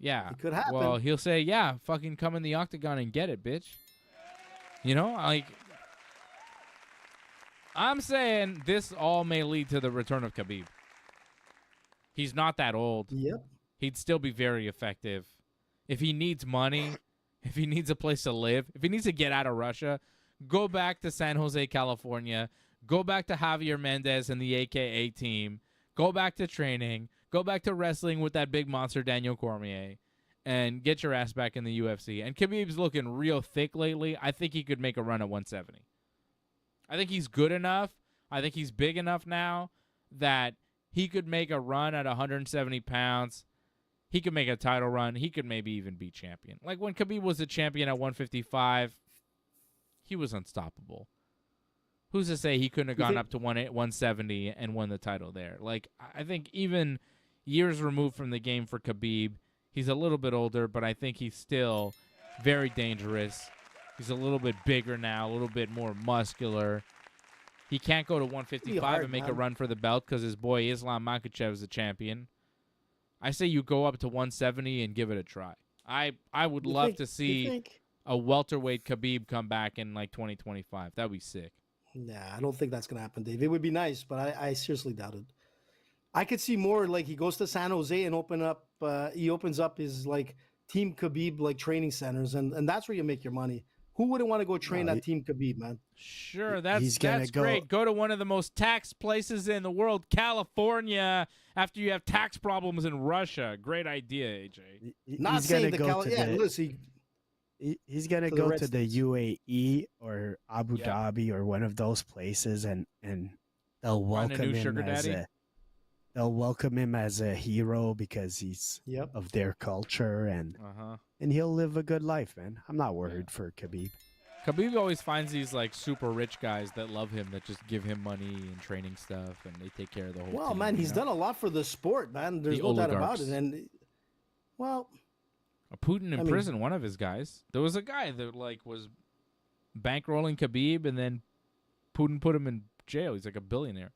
Speaker 1: Yeah.
Speaker 3: It could happen.
Speaker 1: Well, he'll say, yeah, fucking come in the octagon and get it, bitch. You know, like, I'm saying this all may lead to the return of Khabib. He's not that old.
Speaker 3: Yep.
Speaker 1: He'd still be very effective. If he needs money, if he needs a place to live, if he needs to get out of Russia, go back to San Jose, California. Go back to Javier Mendez and the AKA team. Go back to training. Go back to wrestling with that big monster Daniel Cormier. And get your ass back in the UFC. And Khabib's looking real thick lately. I think he could make a run at 170. I think he's good enough. I think he's big enough now that he could make a run at 170 pounds. He could make a title run. He could maybe even be champion. Like when Khabib was the champion at 155, he was unstoppable. Who's to say he couldn't have gone up to 170 and won the title there? Like, I think even years removed from the game for Khabib, he's a little bit older, but I think he's still very dangerous. He's a little bit bigger now, a little bit more muscular. He can't go to 155
Speaker 3: hard,
Speaker 1: and make a
Speaker 3: man.
Speaker 1: run for the belt because his boy Islam Makhachev is the champion. I say you go up to 170 and give it a try. I would love to see a welterweight Khabib come back in like 2025. That'd be sick.
Speaker 3: Nah, I don't think that's gonna happen, Dave. It would be nice, but I seriously doubt it. I could see more like he goes to San Jose and he opens up his like Team Khabib like training centers, and that's where you make your money. Who wouldn't want to go train at Team Khabib, man?
Speaker 1: Sure,
Speaker 4: He's
Speaker 1: that's
Speaker 4: gonna go-
Speaker 1: great. Go to one of the most taxed places in the world, California, after you have tax problems in Russia. Great idea, AJ.
Speaker 3: Not
Speaker 4: He's
Speaker 3: saying
Speaker 4: gonna
Speaker 3: the
Speaker 4: go to
Speaker 3: yeah,
Speaker 4: the,
Speaker 3: listen,
Speaker 4: he's gonna
Speaker 3: to the
Speaker 4: go
Speaker 3: Red
Speaker 4: to the
Speaker 3: States.
Speaker 4: UAE or Abu Dhabi or one of those places, and they'll
Speaker 1: Find a
Speaker 4: welcome
Speaker 1: new
Speaker 4: him
Speaker 1: sugar
Speaker 4: as
Speaker 1: daddy?
Speaker 4: they'll welcome him as a hero because he's
Speaker 3: Yep.
Speaker 4: of their culture, and he'll live a good life, man. I'm not worried for Khabib.
Speaker 1: Khabib always finds these like super rich guys that love him, that just give him money and training stuff, and they take care of the whole
Speaker 3: Well,
Speaker 1: team,
Speaker 3: man,
Speaker 1: you
Speaker 3: he's
Speaker 1: know?
Speaker 3: done a lot for the sport, man. There's
Speaker 1: The
Speaker 3: no doubt about
Speaker 1: oligarchs.
Speaker 3: it. And well,
Speaker 1: Putin in
Speaker 3: I mean-
Speaker 1: prison, one of his guys. There was a guy that like was bankrolling Khabib, and then Putin put him in jail. He's like a billionaire.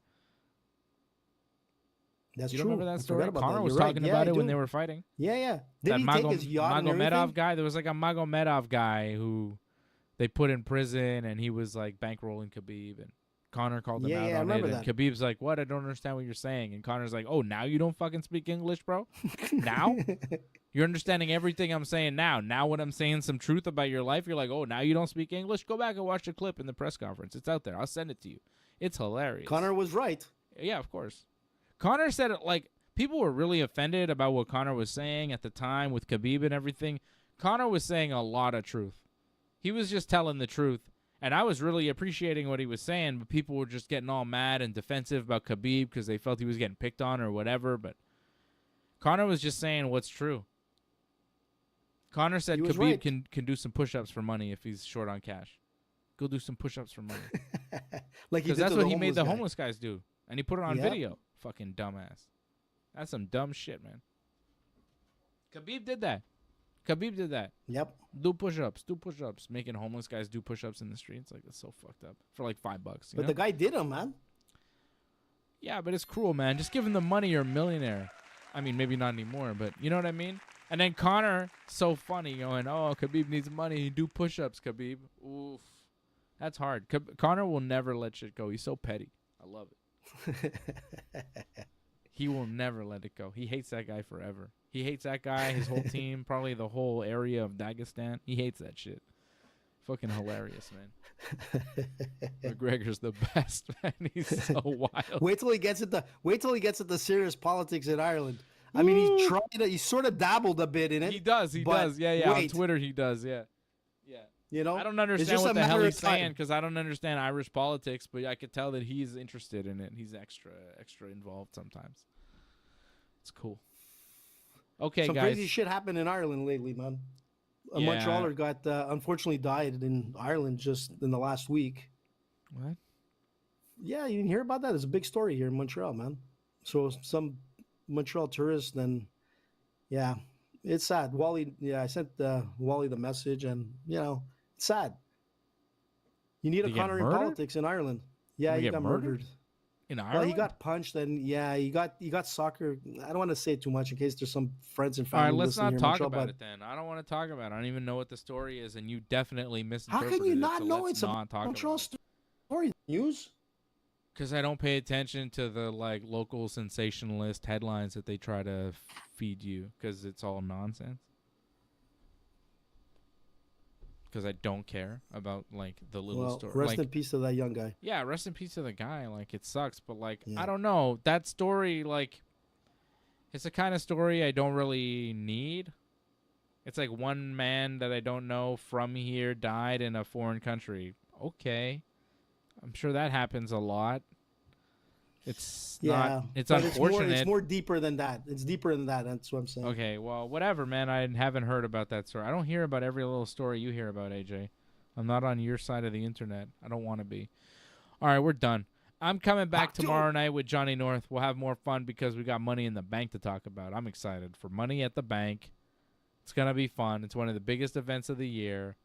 Speaker 3: that's
Speaker 1: You
Speaker 3: true.
Speaker 1: don't remember
Speaker 3: I
Speaker 1: that
Speaker 3: forgot
Speaker 1: story?
Speaker 3: about
Speaker 1: Connor
Speaker 3: that.
Speaker 1: was
Speaker 3: You're right.
Speaker 1: talking
Speaker 3: Yeah,
Speaker 1: about
Speaker 3: I
Speaker 1: it when
Speaker 3: do.
Speaker 1: they were fighting.
Speaker 3: Yeah, yeah. Did
Speaker 1: That
Speaker 3: he take his yacht and
Speaker 1: Magomedov
Speaker 3: everything?
Speaker 1: guy. There was like a Magomedov guy who they put in prison, and he was like bankrolling Khabib, and Connor called him
Speaker 3: Yeah,
Speaker 1: out
Speaker 3: yeah, I
Speaker 1: on it.
Speaker 3: remember
Speaker 1: And
Speaker 3: that.
Speaker 1: Khabib's like, "What? I don't understand what you're saying." And Connor's like, "Oh, now you don't fucking speak English, bro? Now you're understanding everything I'm saying now. Now when I'm saying some truth about your life, you're like, oh, now you don't speak English? Go back and watch the clip in the press conference. It's out there. I'll send it to you. It's hilarious."
Speaker 3: Connor was right.
Speaker 1: Yeah, of course. Connor said it like people were really offended about what Connor was saying at the time with Khabib and everything. Connor was saying a lot of truth. He was just telling the truth. And I was really appreciating what he was saying, but people were just getting all mad and defensive about Khabib because they felt he was getting picked on or whatever. But Connor was just saying what's true. Connor said
Speaker 3: He was
Speaker 1: Khabib
Speaker 3: right.
Speaker 1: can do some push-ups for money if he's short on cash. Go do some push-ups for money.
Speaker 3: Like he
Speaker 1: Because
Speaker 3: did
Speaker 1: that's
Speaker 3: to
Speaker 1: what
Speaker 3: the
Speaker 1: he made the
Speaker 3: guy.
Speaker 1: homeless guys do. And he put it on
Speaker 3: Yep.
Speaker 1: video. Fucking dumbass. That's some dumb shit, man. Khabib did that. Khabib did that.
Speaker 3: Yep.
Speaker 1: Do push-ups. Do push-ups. Making homeless guys do push-ups in the streets. Like, that's so fucked up. For like $5. You
Speaker 3: But
Speaker 1: know?
Speaker 3: the guy did him, man.
Speaker 1: Yeah, but it's cruel, man. Just give him the money, you're a millionaire. I mean, maybe not anymore, but you know what I mean? And then Connor, so funny, going, oh, Khabib needs money. Do push-ups, Khabib. Oof. That's hard. Connor will never let shit go. He's so petty. I love it. He will never let it go. He hates that guy forever. He hates that guy, his whole team, probably the whole area of Dagestan. He hates that shit. Fucking hilarious, man. McGregor's the best, man. He's so wild.
Speaker 3: Wait till he gets into serious politics in Ireland. I mean, he sort of dabbled a bit in it.
Speaker 1: He does.
Speaker 3: but
Speaker 1: Yeah. On
Speaker 3: wait.
Speaker 1: Twitter, he does. Yeah. Yeah.
Speaker 3: You know,
Speaker 1: I don't
Speaker 3: It's
Speaker 1: understand
Speaker 3: just
Speaker 1: what
Speaker 3: a
Speaker 1: the hell
Speaker 3: matter
Speaker 1: he's
Speaker 3: of time.
Speaker 1: saying because I don't understand Irish politics, but I could tell that he's interested in it. He's extra involved sometimes. It's cool. Okay,
Speaker 3: Some
Speaker 1: guys.
Speaker 3: crazy shit happened in Ireland lately, man. A
Speaker 1: Yeah.
Speaker 3: Montrealer got unfortunately died in Ireland just in the last week.
Speaker 1: What?
Speaker 3: Yeah, you didn't hear about that? There's a big story here in Montreal, man. So some Montreal tourist, and yeah, it's sad. Wally, yeah, I sent Wally the message, and it's sad. You need
Speaker 1: Did
Speaker 3: a
Speaker 1: he get
Speaker 3: Connor in
Speaker 1: murdered?
Speaker 3: politics in Ireland. Yeah,
Speaker 1: Did he
Speaker 3: he
Speaker 1: get
Speaker 3: got
Speaker 1: murdered?
Speaker 3: murdered.
Speaker 1: In Ireland?
Speaker 3: Well, he got punched, and yeah, he got soccer. I don't want to say too much in case there's some friends and
Speaker 1: All right,
Speaker 3: family
Speaker 1: let's
Speaker 3: listening
Speaker 1: not
Speaker 3: here in
Speaker 1: talk
Speaker 3: Montreal.
Speaker 1: about
Speaker 3: But
Speaker 1: it then. I don't want to talk about it. I don't even know what the story is, and you definitely
Speaker 3: how
Speaker 1: misinterpreted
Speaker 3: can you
Speaker 1: it.
Speaker 3: not
Speaker 1: So
Speaker 3: know
Speaker 1: let's
Speaker 3: it's a
Speaker 1: not talk
Speaker 3: Montreal
Speaker 1: about it.
Speaker 3: story? News?
Speaker 1: Because I don't pay attention to the local sensationalist headlines that they try to feed you. Because it's all nonsense. Because I don't care about the little
Speaker 3: Well,
Speaker 1: story.
Speaker 3: rest in peace to that young guy.
Speaker 1: Yeah, rest in peace to the guy. It sucks, but
Speaker 3: Yeah.
Speaker 1: I don't know. That story, it's the kind of story I don't really need. It's like one man that I don't know from here died in a foreign country. Okay. I'm sure that happens a lot. It's not. It's
Speaker 3: but
Speaker 1: unfortunate.
Speaker 3: It's more deeper than that. It's deeper than that. That's what I'm saying.
Speaker 1: Okay, well, whatever, man. I haven't heard about that story. I don't hear about every little story you hear about, AJ. I'm not on your side of the internet. I don't want to be. All right, we're done. I'm coming back tomorrow night with Johnny North. We'll have more fun because we got Money in the Bank to talk about. I'm excited for Money at the Bank. It's going to be fun. It's one of the biggest events of the year.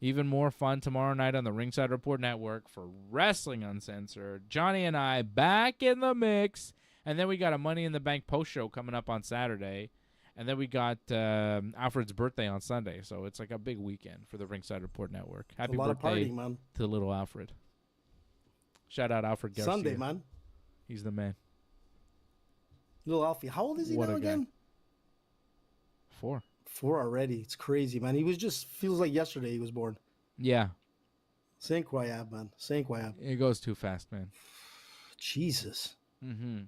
Speaker 1: Even more fun tomorrow night on the Ringside Report Network for Wrestling Uncensored. Johnny and I back in the mix. And then we got a Money in the Bank post show coming up on Saturday. And then we got Alfred's birthday on Sunday. So it's like a big weekend for the Ringside Report Network. Happy
Speaker 3: a lot
Speaker 1: birthday
Speaker 3: of partying, man.
Speaker 1: to little Alfred. Shout out Alfred Garcia.
Speaker 3: Sunday, man.
Speaker 1: He's the man.
Speaker 3: Little Alfie. How old is he
Speaker 1: What
Speaker 3: now
Speaker 1: a guy.
Speaker 3: again?
Speaker 1: 4.
Speaker 3: 4 already. It's crazy, man. He was just feels like yesterday he was born.
Speaker 1: Yeah.
Speaker 3: C'est incroyable, man. C'est incroyable.
Speaker 1: It goes too fast, man.
Speaker 3: Jesus.
Speaker 1: Mm-hmm.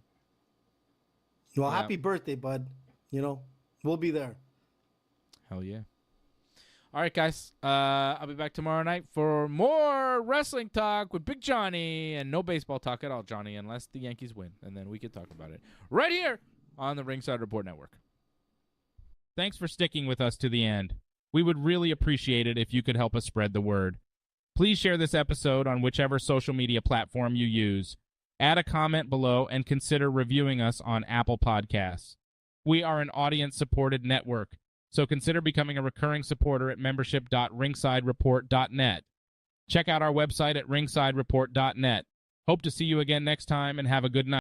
Speaker 3: Well,
Speaker 1: Yeah.
Speaker 3: happy birthday, bud. We'll be there.
Speaker 1: Hell yeah. All right, guys. I'll be back tomorrow night for more wrestling talk with Big Johnny and no baseball talk at all, Johnny, unless the Yankees win. And then we can talk about it right here on the Ringside Report Network. Thanks for sticking with us to the end. We would really appreciate it if you could help us spread the word. Please share this episode on whichever social media platform you use. Add a comment below and consider reviewing us on Apple Podcasts. We are an audience-supported network, so consider becoming a recurring supporter at membership.ringsidereport.net. Check out our website at ringsidereport.net. Hope to see you again next time, and have a good night.